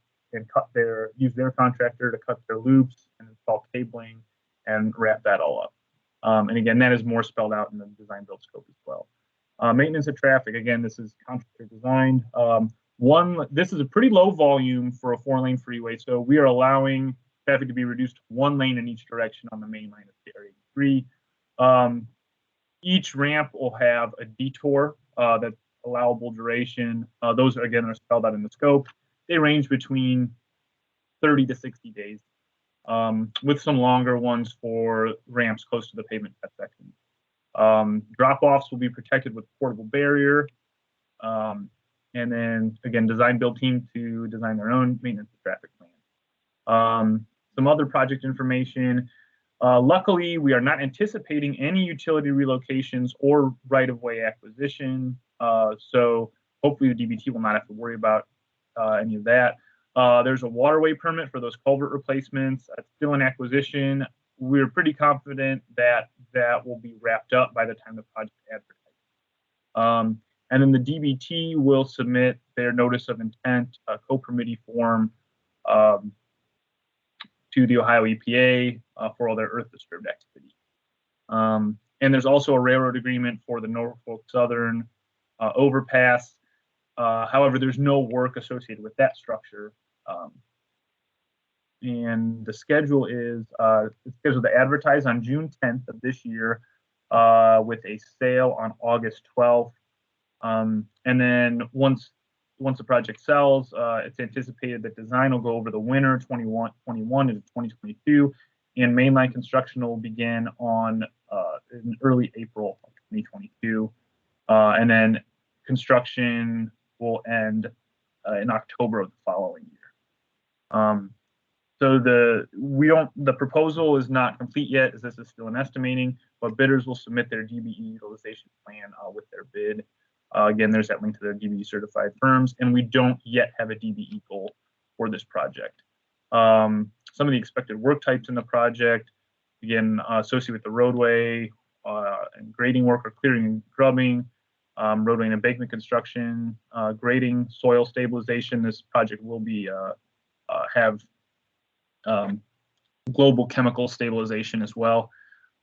use their contractor to cut their loops and install cabling and wrap that all up. And again, that is more spelled out in the design build scope as well. Maintenance of traffic, again, this is contractor designed. This is a pretty low volume for a 4-lane freeway, so we are allowing traffic to be reduced to 1 lane in each direction on the main line of R83. Each ramp will have a detour that's allowable duration. Those, again, are spelled out in the scope. They range between 30 to 60 days, with some longer ones for ramps close to the pavement test section. Drop-offs will be protected with portable barrier. And then, again, design build team to design their own maintenance of traffic plan. Some other project information. Luckily, we are not anticipating any utility relocations or right-of-way acquisition. So hopefully the DBT will not have to worry about any of that. There's a waterway permit for those culvert replacements. It's still in acquisition. We're pretty confident that that will be wrapped up by the time the project advertises. And then the DBT will submit their notice of intent, co-permittee form, to the Ohio EPA for all their earth disturbed activity. And there's also a railroad agreement for the Norfolk Southern overpass. However, there's no work associated with that structure. And the schedule is it's scheduled to advertise on June 10th of this year with a sale on August 12th. And then once the project sells, it's anticipated that design will go over the winter 21 into 2022, and mainline construction will begin in early April of 2022, and then construction will end in October of the following year. So the proposal is not complete yet, as this is still an estimating, but bidders will submit their DBE utilization plan with their bid. Again, there's that link to their DBE certified firms, and we don't yet have a DBE goal for this project. Some of the expected work types in the project, again, associated with the roadway and grading work or clearing and grubbing, roadway and embankment construction, grading, soil stabilization. This project will be have global chemical stabilization as well,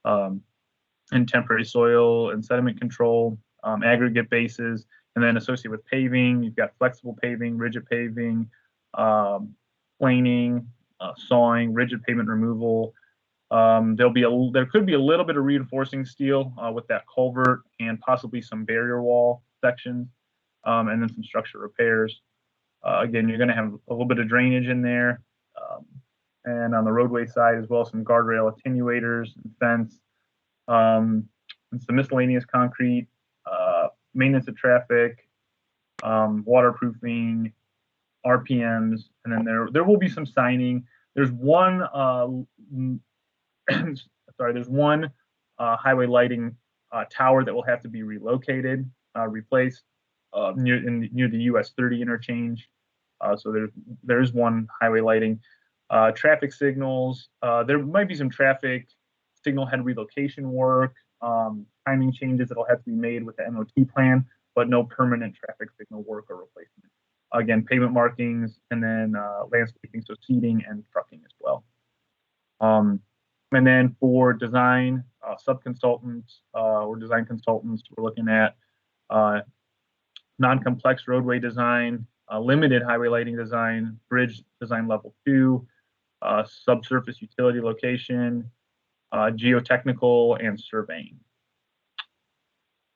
and temporary soil and sediment control, aggregate bases, and then associated with paving, you've got flexible paving, rigid paving, planing, sawing, rigid pavement removal. There could be a little bit of reinforcing steel with that culvert and possibly some barrier wall sections, and then some structure repairs. Again, you're going to have a little bit of drainage in there, and on the roadway side as well, some guardrail attenuators and fence, and some miscellaneous concrete, maintenance of traffic, waterproofing, RPMs, and then there will be some signing. There's one there's one highway lighting tower that will have to be relocated, replaced near the US 30 interchange. So there is one highway lighting. Traffic signals. There might be some traffic signal head relocation work, timing changes that'll have to be made with the MOT plan, but no permanent traffic signal work or replacement. Again, pavement markings, and then landscaping, so seating and trucking as well. And then for design, sub-consultants or design consultants, we're looking at non-complex roadway design, limited highway lighting design, bridge design level 2, subsurface utility location, geotechnical, and surveying.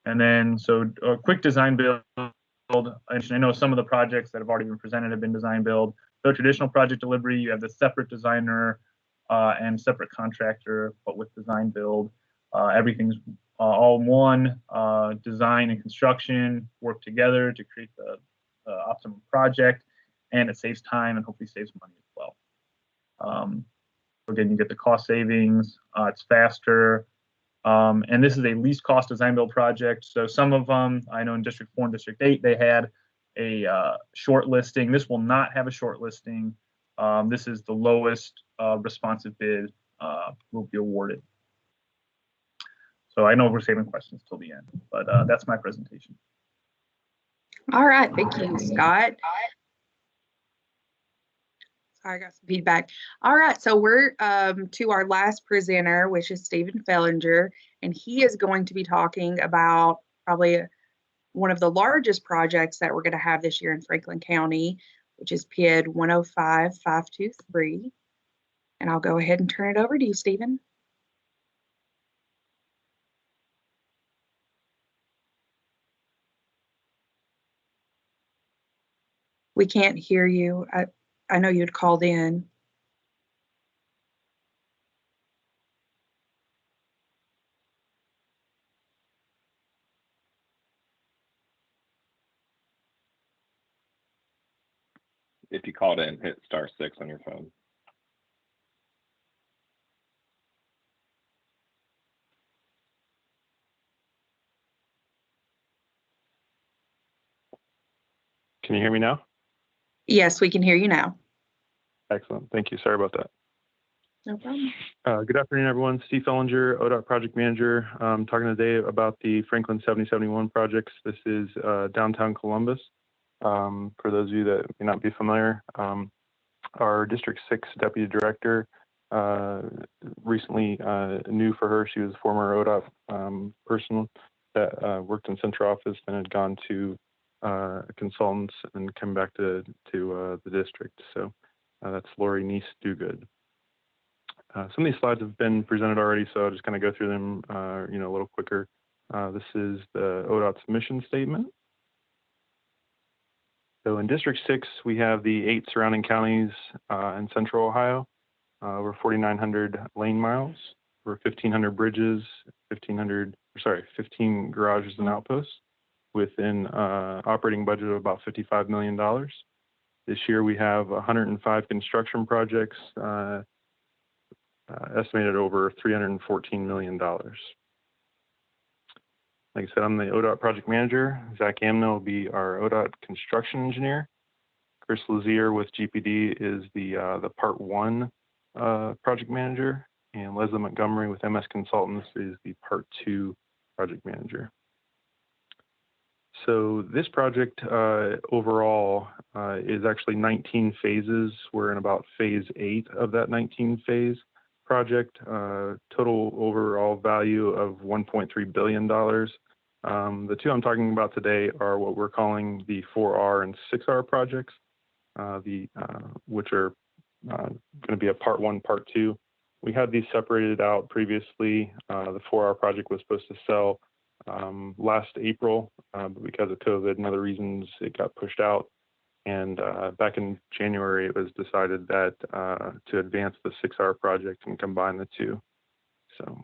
And then, so a quick design build. I know some of the projects that have already been presented have been design build. So traditional project delivery, you have the separate designer and separate contractor, but with design build, everything's all in one. Design and construction work together to create the optimum project, and it saves time and hopefully saves money as well. Again, you get the cost savings, it's faster, and this is a least cost design build project. So some of them, I know in District 4 and District 8, they had short listing. This will not have a short listing. This is the lowest responsive bid will be awarded. So I know we're saving questions till the end, but that's my presentation. All right, thank you, Scott. Sorry, I got some feedback. All right, so we're to our last presenter, which is Stephen Fellinger, and he is going to be talking about probably one of the largest projects that we're going to have this year in Franklin County, which is PID 105523. And I'll go ahead and turn it over to you, Stephen. We can't hear you. I know you'd called in. If you called in, hit *6 on your phone. Can you hear me now? Yes, we can hear you now. Excellent. Thank you. Sorry about that. No problem. Good afternoon, everyone. Steve Fellinger, ODOT Project Manager. I'm talking today about the Franklin 7071 projects. This is downtown Columbus. For those of you that may not be familiar, our District 6 Deputy Director recently new for her. She was a former ODOT person that worked in central office and had gone to consultants and come back to the district. So that's Lori Neese-Dugood. Some of these slides have been presented already, so I'll just kind of go through them a little quicker. This is the ODOT's mission statement. So in District 6, we have the 8 surrounding counties in central Ohio, over 4,900 lane miles, over 1,500 bridges, 15 garages and outposts, with an operating budget of about $55 million. This year we have 105 construction projects, estimated over $314 million. Like I said, I'm the ODOT project manager. Zach Amna will be our ODOT construction engineer. Chris Lazier with GPD is the Part 1 project manager, and Leslie Montgomery with MS Consultants is the Part 2 project manager. So this project overall is actually 19 phases. We're in about phase 8 of that 19 phase project. Total overall value of $1.3 billion. The two I'm talking about today are what we're calling the 4R and 6R projects, which are going to be a Part 1, Part 2. We had these separated out previously. The 4R project was supposed to sell last April, but because of COVID and other reasons, it got pushed out. And back in January, it was decided that to advance the 6R project and combine the two. So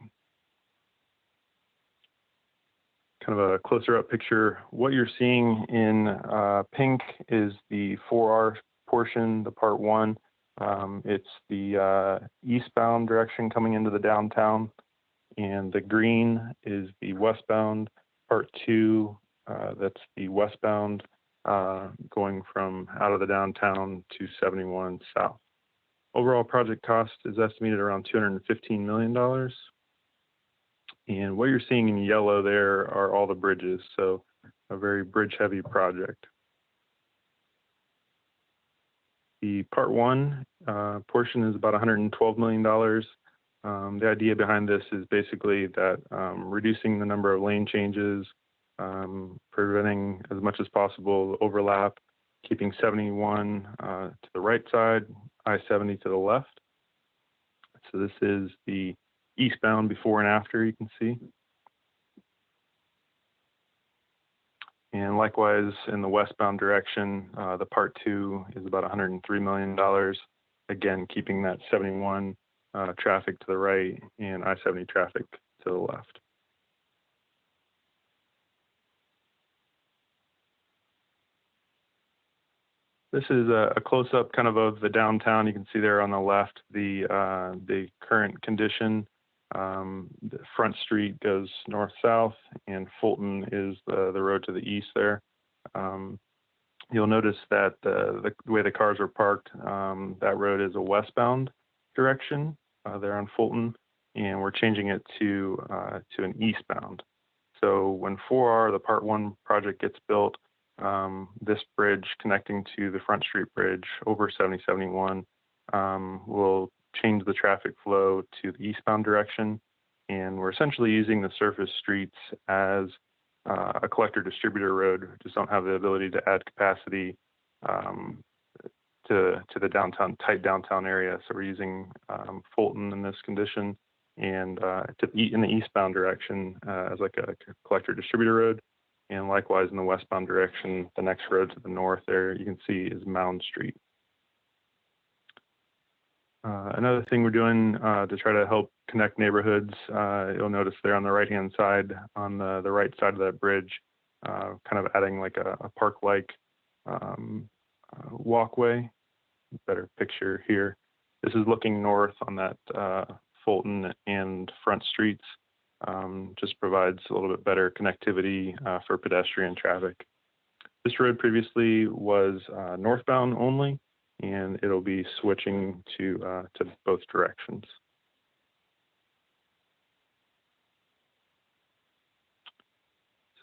kind of a closer up picture. What you're seeing in pink is the 4R portion, the Part 1. It's the eastbound direction coming into the downtown, and the green is the westbound Part 2. That's the westbound going from out of the downtown to 71 south. Overall project cost is estimated around $215 million. And what you're seeing in yellow there are all the bridges, so a very bridge-heavy project. The Part 1 portion is about $112 million. The idea behind this is basically that reducing the number of lane changes, preventing as much as possible overlap, keeping 71 to the right side, I-70 to the left. So this is the eastbound before and after, you can see. And likewise, in the westbound direction, the Part 2 is about $103 million. Again, keeping that 71 traffic to the right and I-70 traffic to the left. This is a close-up kind of the downtown. You can see there on the left the current condition. The Front Street goes north-south, and Fulton is the road to the east there. You'll notice that the way the cars are parked, that road is a westbound direction there on Fulton, and we're changing it to an eastbound. So when 4R, the Part 1 project, gets built, this bridge connecting to the Front Street Bridge over 7071 will change the traffic flow to the eastbound direction, and we're essentially using the surface streets as a collector distributor road. We just don't have the ability to add capacity to the tight downtown area. So we're using Fulton in this condition, and in the eastbound direction as like a collector distributor road. And likewise in the westbound direction, the next road to the north there you can see is Mound Street. Another thing we're doing to try to help connect neighborhoods, you'll notice there on the right-hand side, on the right side of that bridge, kind of adding like a park-like walkway. Better picture here. This is looking north on that Fulton and Front Streets. Just provides a little bit better connectivity for pedestrian traffic. This road previously was northbound only, and it'll be switching to both directions.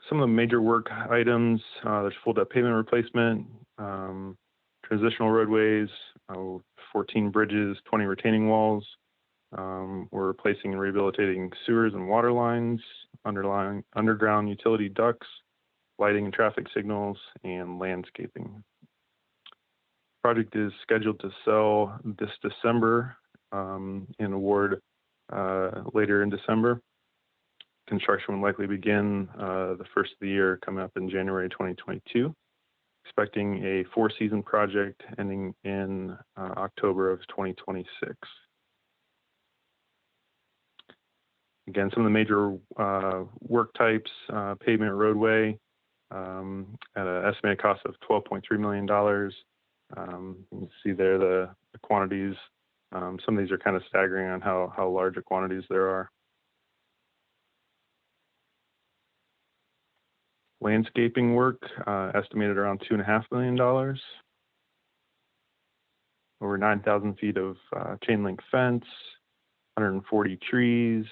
Some of the major work items, there's full depth pavement replacement, transitional roadways, 14 bridges, 20 retaining walls. We're replacing and rehabilitating sewers and water lines, underground utility ducts, lighting and traffic signals, and landscaping. Project is scheduled to sell this December and award later in December. Construction will likely begin the first of the year, coming up in January 2022. Expecting a 4-season project ending in October of 2026. Again, some of the major work types, pavement roadway at an estimated cost of $12.3 million. You can see there the quantities. Some of these are kind of staggering on how large the quantities there are. Landscaping work estimated around $2.5 million. Over 9,000 feet of chain link fence, 140 trees.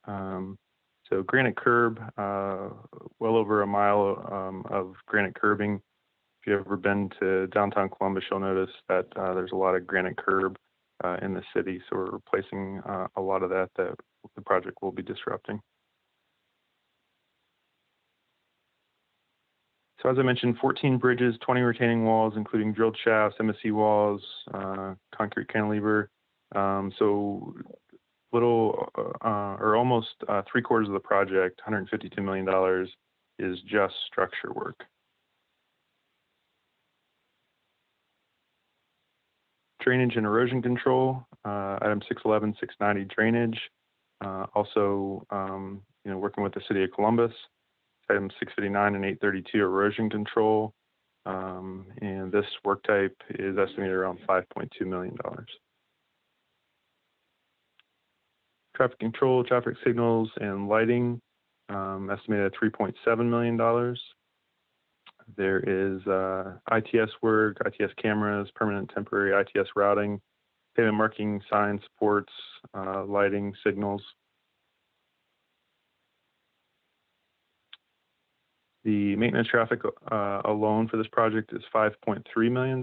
So granite curb, well over a mile of granite curbing. If you've ever been to downtown Columbus, you'll notice that there's a lot of granite curb in the city. So we're replacing a lot of that the project will be disrupting. So as I mentioned, 14 bridges, 20 retaining walls, including drilled shafts, MSC walls, concrete cantilever. So little or almost 3/4 of the project, $152 million, is just structure work. Drainage and erosion control, item 611, 690 drainage. Also, working with the city of Columbus. Items 659 and 832 erosion control, and this work type is estimated around $5.2 million. Traffic control, traffic signals, and lighting, estimated at $3.7 million. There is ITS work, ITS cameras, permanent temporary ITS routing, pavement marking, sign supports, lighting, signals. The maintenance traffic alone for this project is $5.3 million.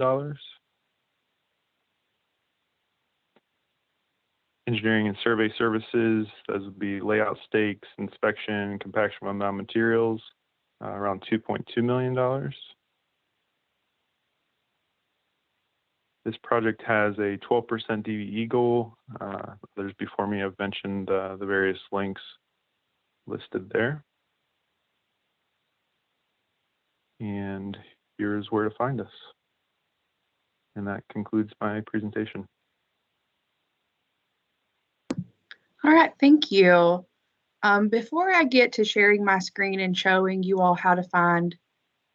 Engineering and survey services, those would be layout stakes, inspection, compaction of unbound materials, around $2.2 million. This project has a 12% DVE goal. Others before me have mentioned the various links listed there. And here's where to find us. And that concludes my presentation. All right, thank you. Before I get to sharing my screen and showing you all how to find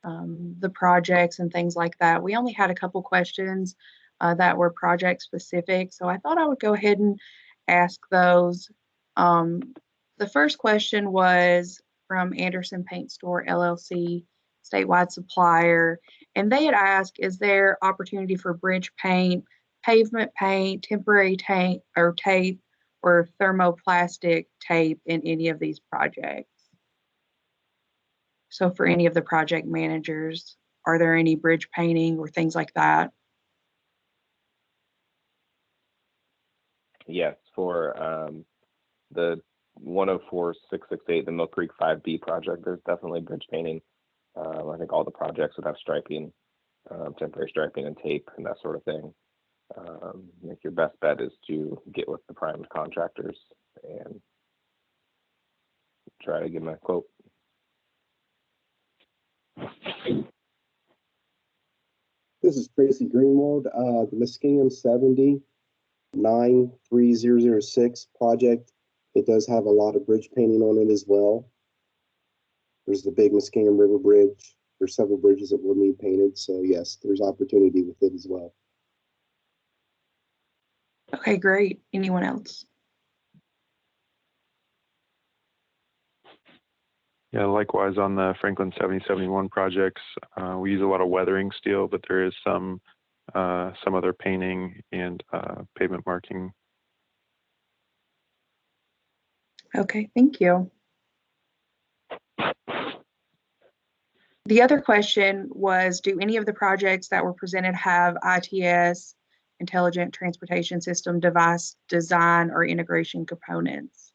the projects and things like that, we only had a couple questions that were project specific. So I thought I would go ahead and ask those. The first question was from Anderson Paint Store LLC. statewide supplier. And they had asked, is there opportunity for bridge paint, pavement paint, temporary tape, or thermoplastic tape in any of these projects? So for any of the project managers, are there any bridge painting or things like that? Yes, for the 104668, the Mill Creek 5B project, there's definitely bridge painting. I think all the projects would have striping, temporary striping and tape and that sort of thing. I think your best bet is to get with the prime contractors and try to give them a quote. This is Tracy Greenwald, the Muskingum 70-93006 project. It does have a lot of bridge painting on it as well. There's the big Muskingum River Bridge. There's several bridges that will need painted. So yes, there's opportunity with it as well. Okay, great. Anyone else? Yeah, likewise on the Franklin 7071 projects, we use a lot of weathering steel, but there is some other painting and pavement marking. Okay, thank you. The other question was, do any of the projects that were presented have ITS, Intelligent Transportation System device design or integration components?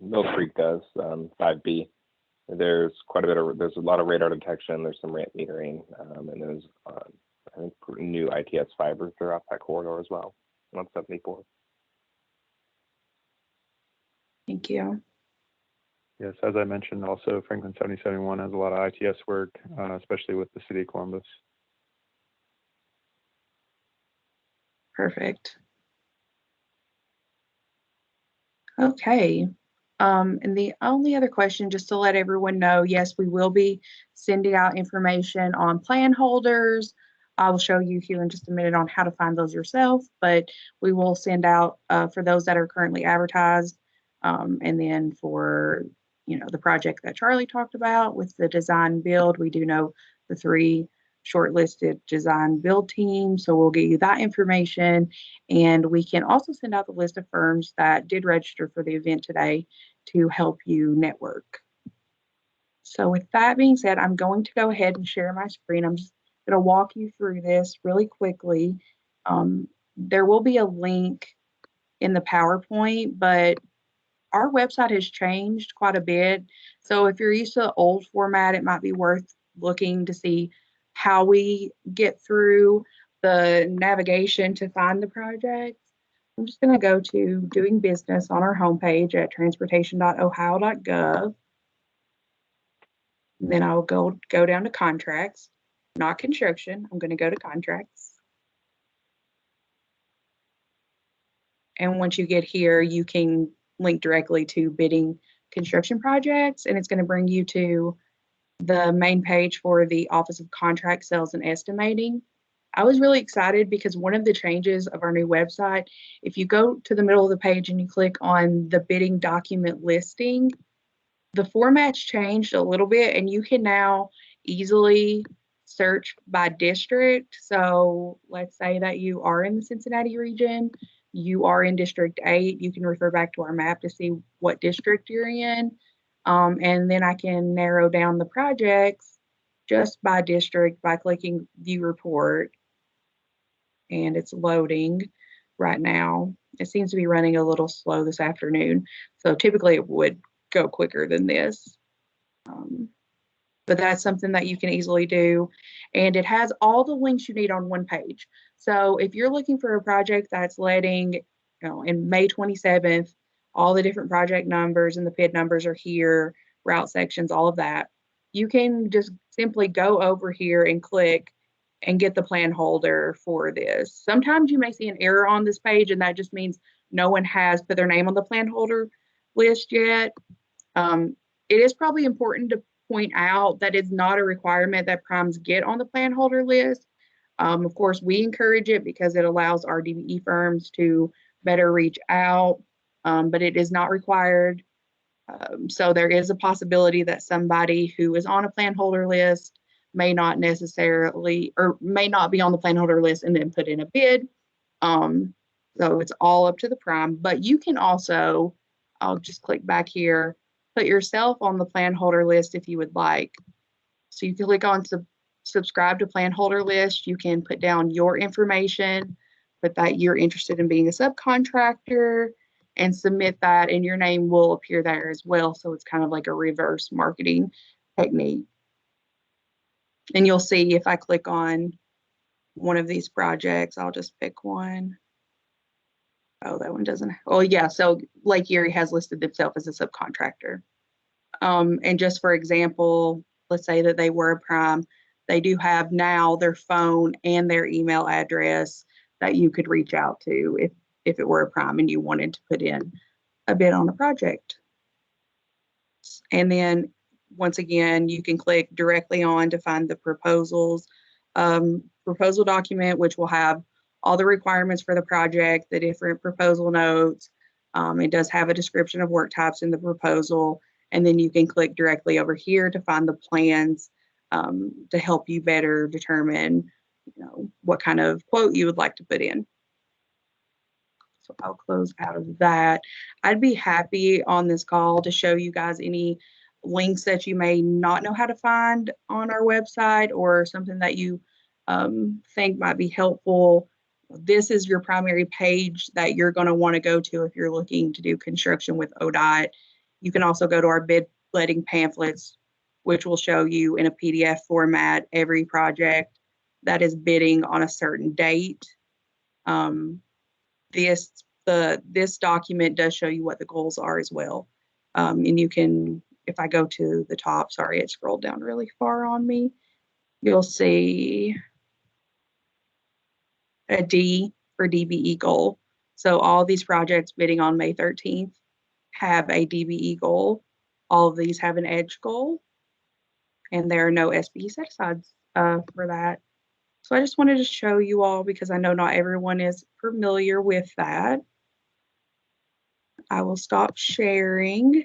Mill Creek does, 5B. There's there's a lot of radar detection. There's some ramp metering, and there's I think new ITS fiber throughout that corridor as well on 74. Thank you. Yes, as I mentioned, also Franklin 7071 has a lot of ITS work, especially with the city of Columbus. Perfect. Okay. And the only other question, just to let everyone know, yes, we will be sending out information on plan holders. I will show you here in just a minute on how to find those yourself, but we will send out for those that are currently advertised. And then for, the project that Charlie talked about with the design build, we do know the 3 shortlisted design build teams. So we'll get you that information. And we can also send out the list of firms that did register for the event today to help you network. So with that being said, I'm going to go ahead and share my screen. I'm just going to walk you through this really quickly. There will be a link in the PowerPoint, but our website has changed quite a bit. So if you're used to the old format, it might be worth looking to see how we get through the navigation to find the projects. I'm just going to go to doing business on our homepage at transportation.ohio.gov. And then I'll go down to contracts, not construction. I'm going to go to contracts. And once you get here, you can link directly to bidding construction projects, and it's going to bring you to the main page for the Office of Contract Sales and Estimating. I was really excited because one of the changes of our new website, if you go to the middle of the page and you click on the bidding document listing, the format's changed a little bit, and you can now easily search by district. So let's say that you are in the Cincinnati region, you are in District 8, you can refer back to our map to see what district you're in. And then I can narrow down the projects just by district by clicking View Report. And it's loading right now. It seems to be running a little slow this afternoon. So typically it would go quicker than this. But that's something that you can easily do. And it has all the links you need on one page. So if you're looking for a project that's letting, in May 27th, all the different project numbers and the PID numbers are here, route sections, all of that. You can just simply go over here and click and get the plan holder for this. Sometimes you may see an error on this page, and that just means no one has put their name on the plan holder list yet. It is probably important to point out that it's not a requirement that primes get on the plan holder list. Of course, we encourage it because it allows our DBE firms to better reach out, but it is not required. So there is a possibility that somebody who is on a plan holder list may not necessarily, or may not be on the plan holder list and then put in a bid. So it's all up to the prime, but you can also, I'll just click back here, put yourself on the plan holder list if you would like. So you can click on subscribe to plan holder list. You can put down your information, put that you're interested in being a subcontractor, and submit that, and your name will appear there as well. So it's kind of like a reverse marketing technique. And you'll see if I click on one of these projects, I'll just pick one. Oh, that one doesn't. Oh, yeah. So Lake Erie has listed themselves as a subcontractor. And just for example, let's say that they were a prime. They do have now their phone and their email address that you could reach out to if it were a prime and you wanted to put in a bid on a project. And then once again, you can click directly on to find the proposals, proposal document, which will have all the requirements for the project, the different proposal notes. It does have a description of work types in the proposal. And then you can click directly over here to find the plans to help you better determine, what kind of quote you would like to put in. So I'll close out of that. I'd be happy on this call to show you guys any links that you may not know how to find on our website or something that you think might be helpful. This is your primary page that you're going to want to go to if you're looking to do construction with ODOT. You can also go to our bid letting pamphlets, which will show you in a PDF format every project that is bidding on a certain date. This document does show you what the goals are as well. And you can, if I go to the top, sorry, it scrolled down really far on me, you'll see a D for DBE goal. So all these projects bidding on May 13th have a DBE goal. All of these have an EDGE goal, and there are no SBE set asides for that. So I just wanted to show you all because I know not everyone is familiar with that. I will stop sharing.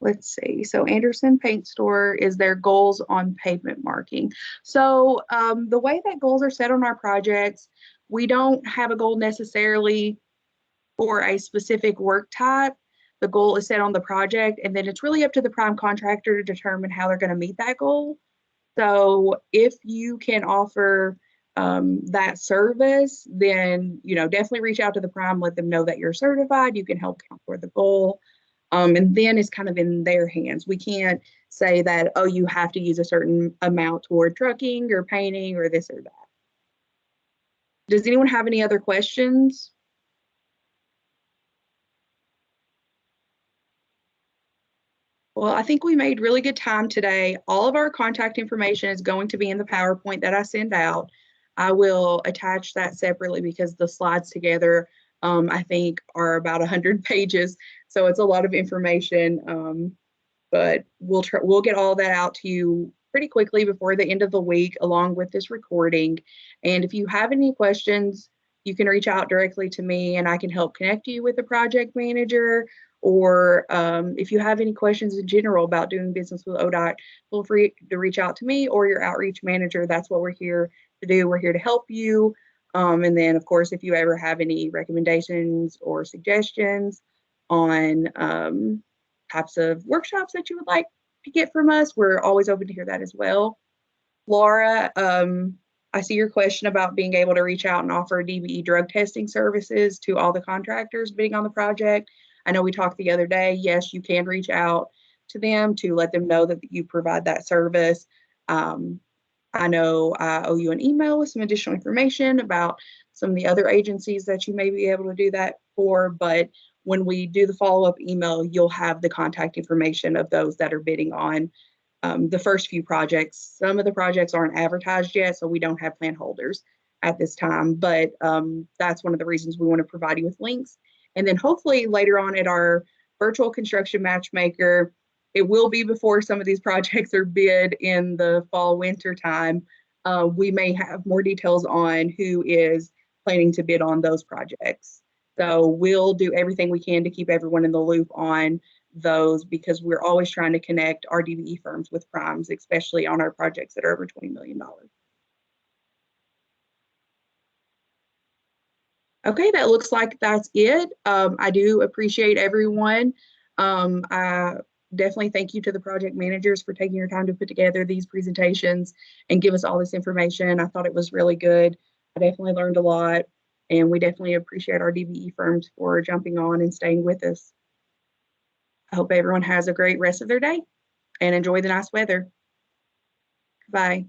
Let's see. So Anderson Paint Store is their goals on pavement marking. So the way that goals are set on our projects, we don't have a goal necessarily for a specific work type. The goal is set on the project, and then it's really up to the prime contractor to determine how they're going to meet that goal. So if you can offer that service, then definitely reach out to the prime, let them know that you're certified. You can help count for the goal. And then it's kind of in their hands. We can't say that, oh, you have to use a certain amount toward trucking or painting or this or that. Does anyone have any other questions? Well, I think we made really good time today. All of our contact information is going to be in the PowerPoint that I send out. I will attach that separately because the slides together, I think, are about 100 pages. So it's a lot of information, but we'll get all that out to you pretty quickly before the end of the week, along with this recording. And if you have any questions, you can reach out directly to me and I can help connect you with the project manager. Or if you have any questions in general about doing business with ODOT, feel free to reach out to me or your outreach manager. That's what we're here to do. We're here to help you. And then, of course, if you ever have any recommendations or suggestions on types of workshops that you would like to get from us, we're always open to hear that as well. Laura, I see your question about being able to reach out and offer DBE drug testing services to all the contractors bidding on the project. I know we talked the other day. Yes, you can reach out to them to let them know that you provide that service. I know I owe you an email with some additional information about some of the other agencies that you may be able to do that for, but when we do the follow-up email, you'll have the contact information of those that are bidding on the first few projects. Some of the projects aren't advertised yet, so we don't have plan holders at this time, but that's one of the reasons we want to provide you with links. And then hopefully later on at our virtual construction matchmaker, it will be before some of these projects are bid in the fall winter time. We may have more details on who is planning to bid on those projects. So we'll do everything we can to keep everyone in the loop on those, because we're always trying to connect our DBE firms with primes, especially on our projects that are over $20 million. Okay, that looks like that's it. I do appreciate everyone. I definitely thank you to the project managers for taking your time to put together these presentations and give us all this information. I thought it was really good. I definitely learned a lot, and we definitely appreciate our DBE firms for jumping on and staying with us. I hope everyone has a great rest of their day and enjoy the nice weather. Bye.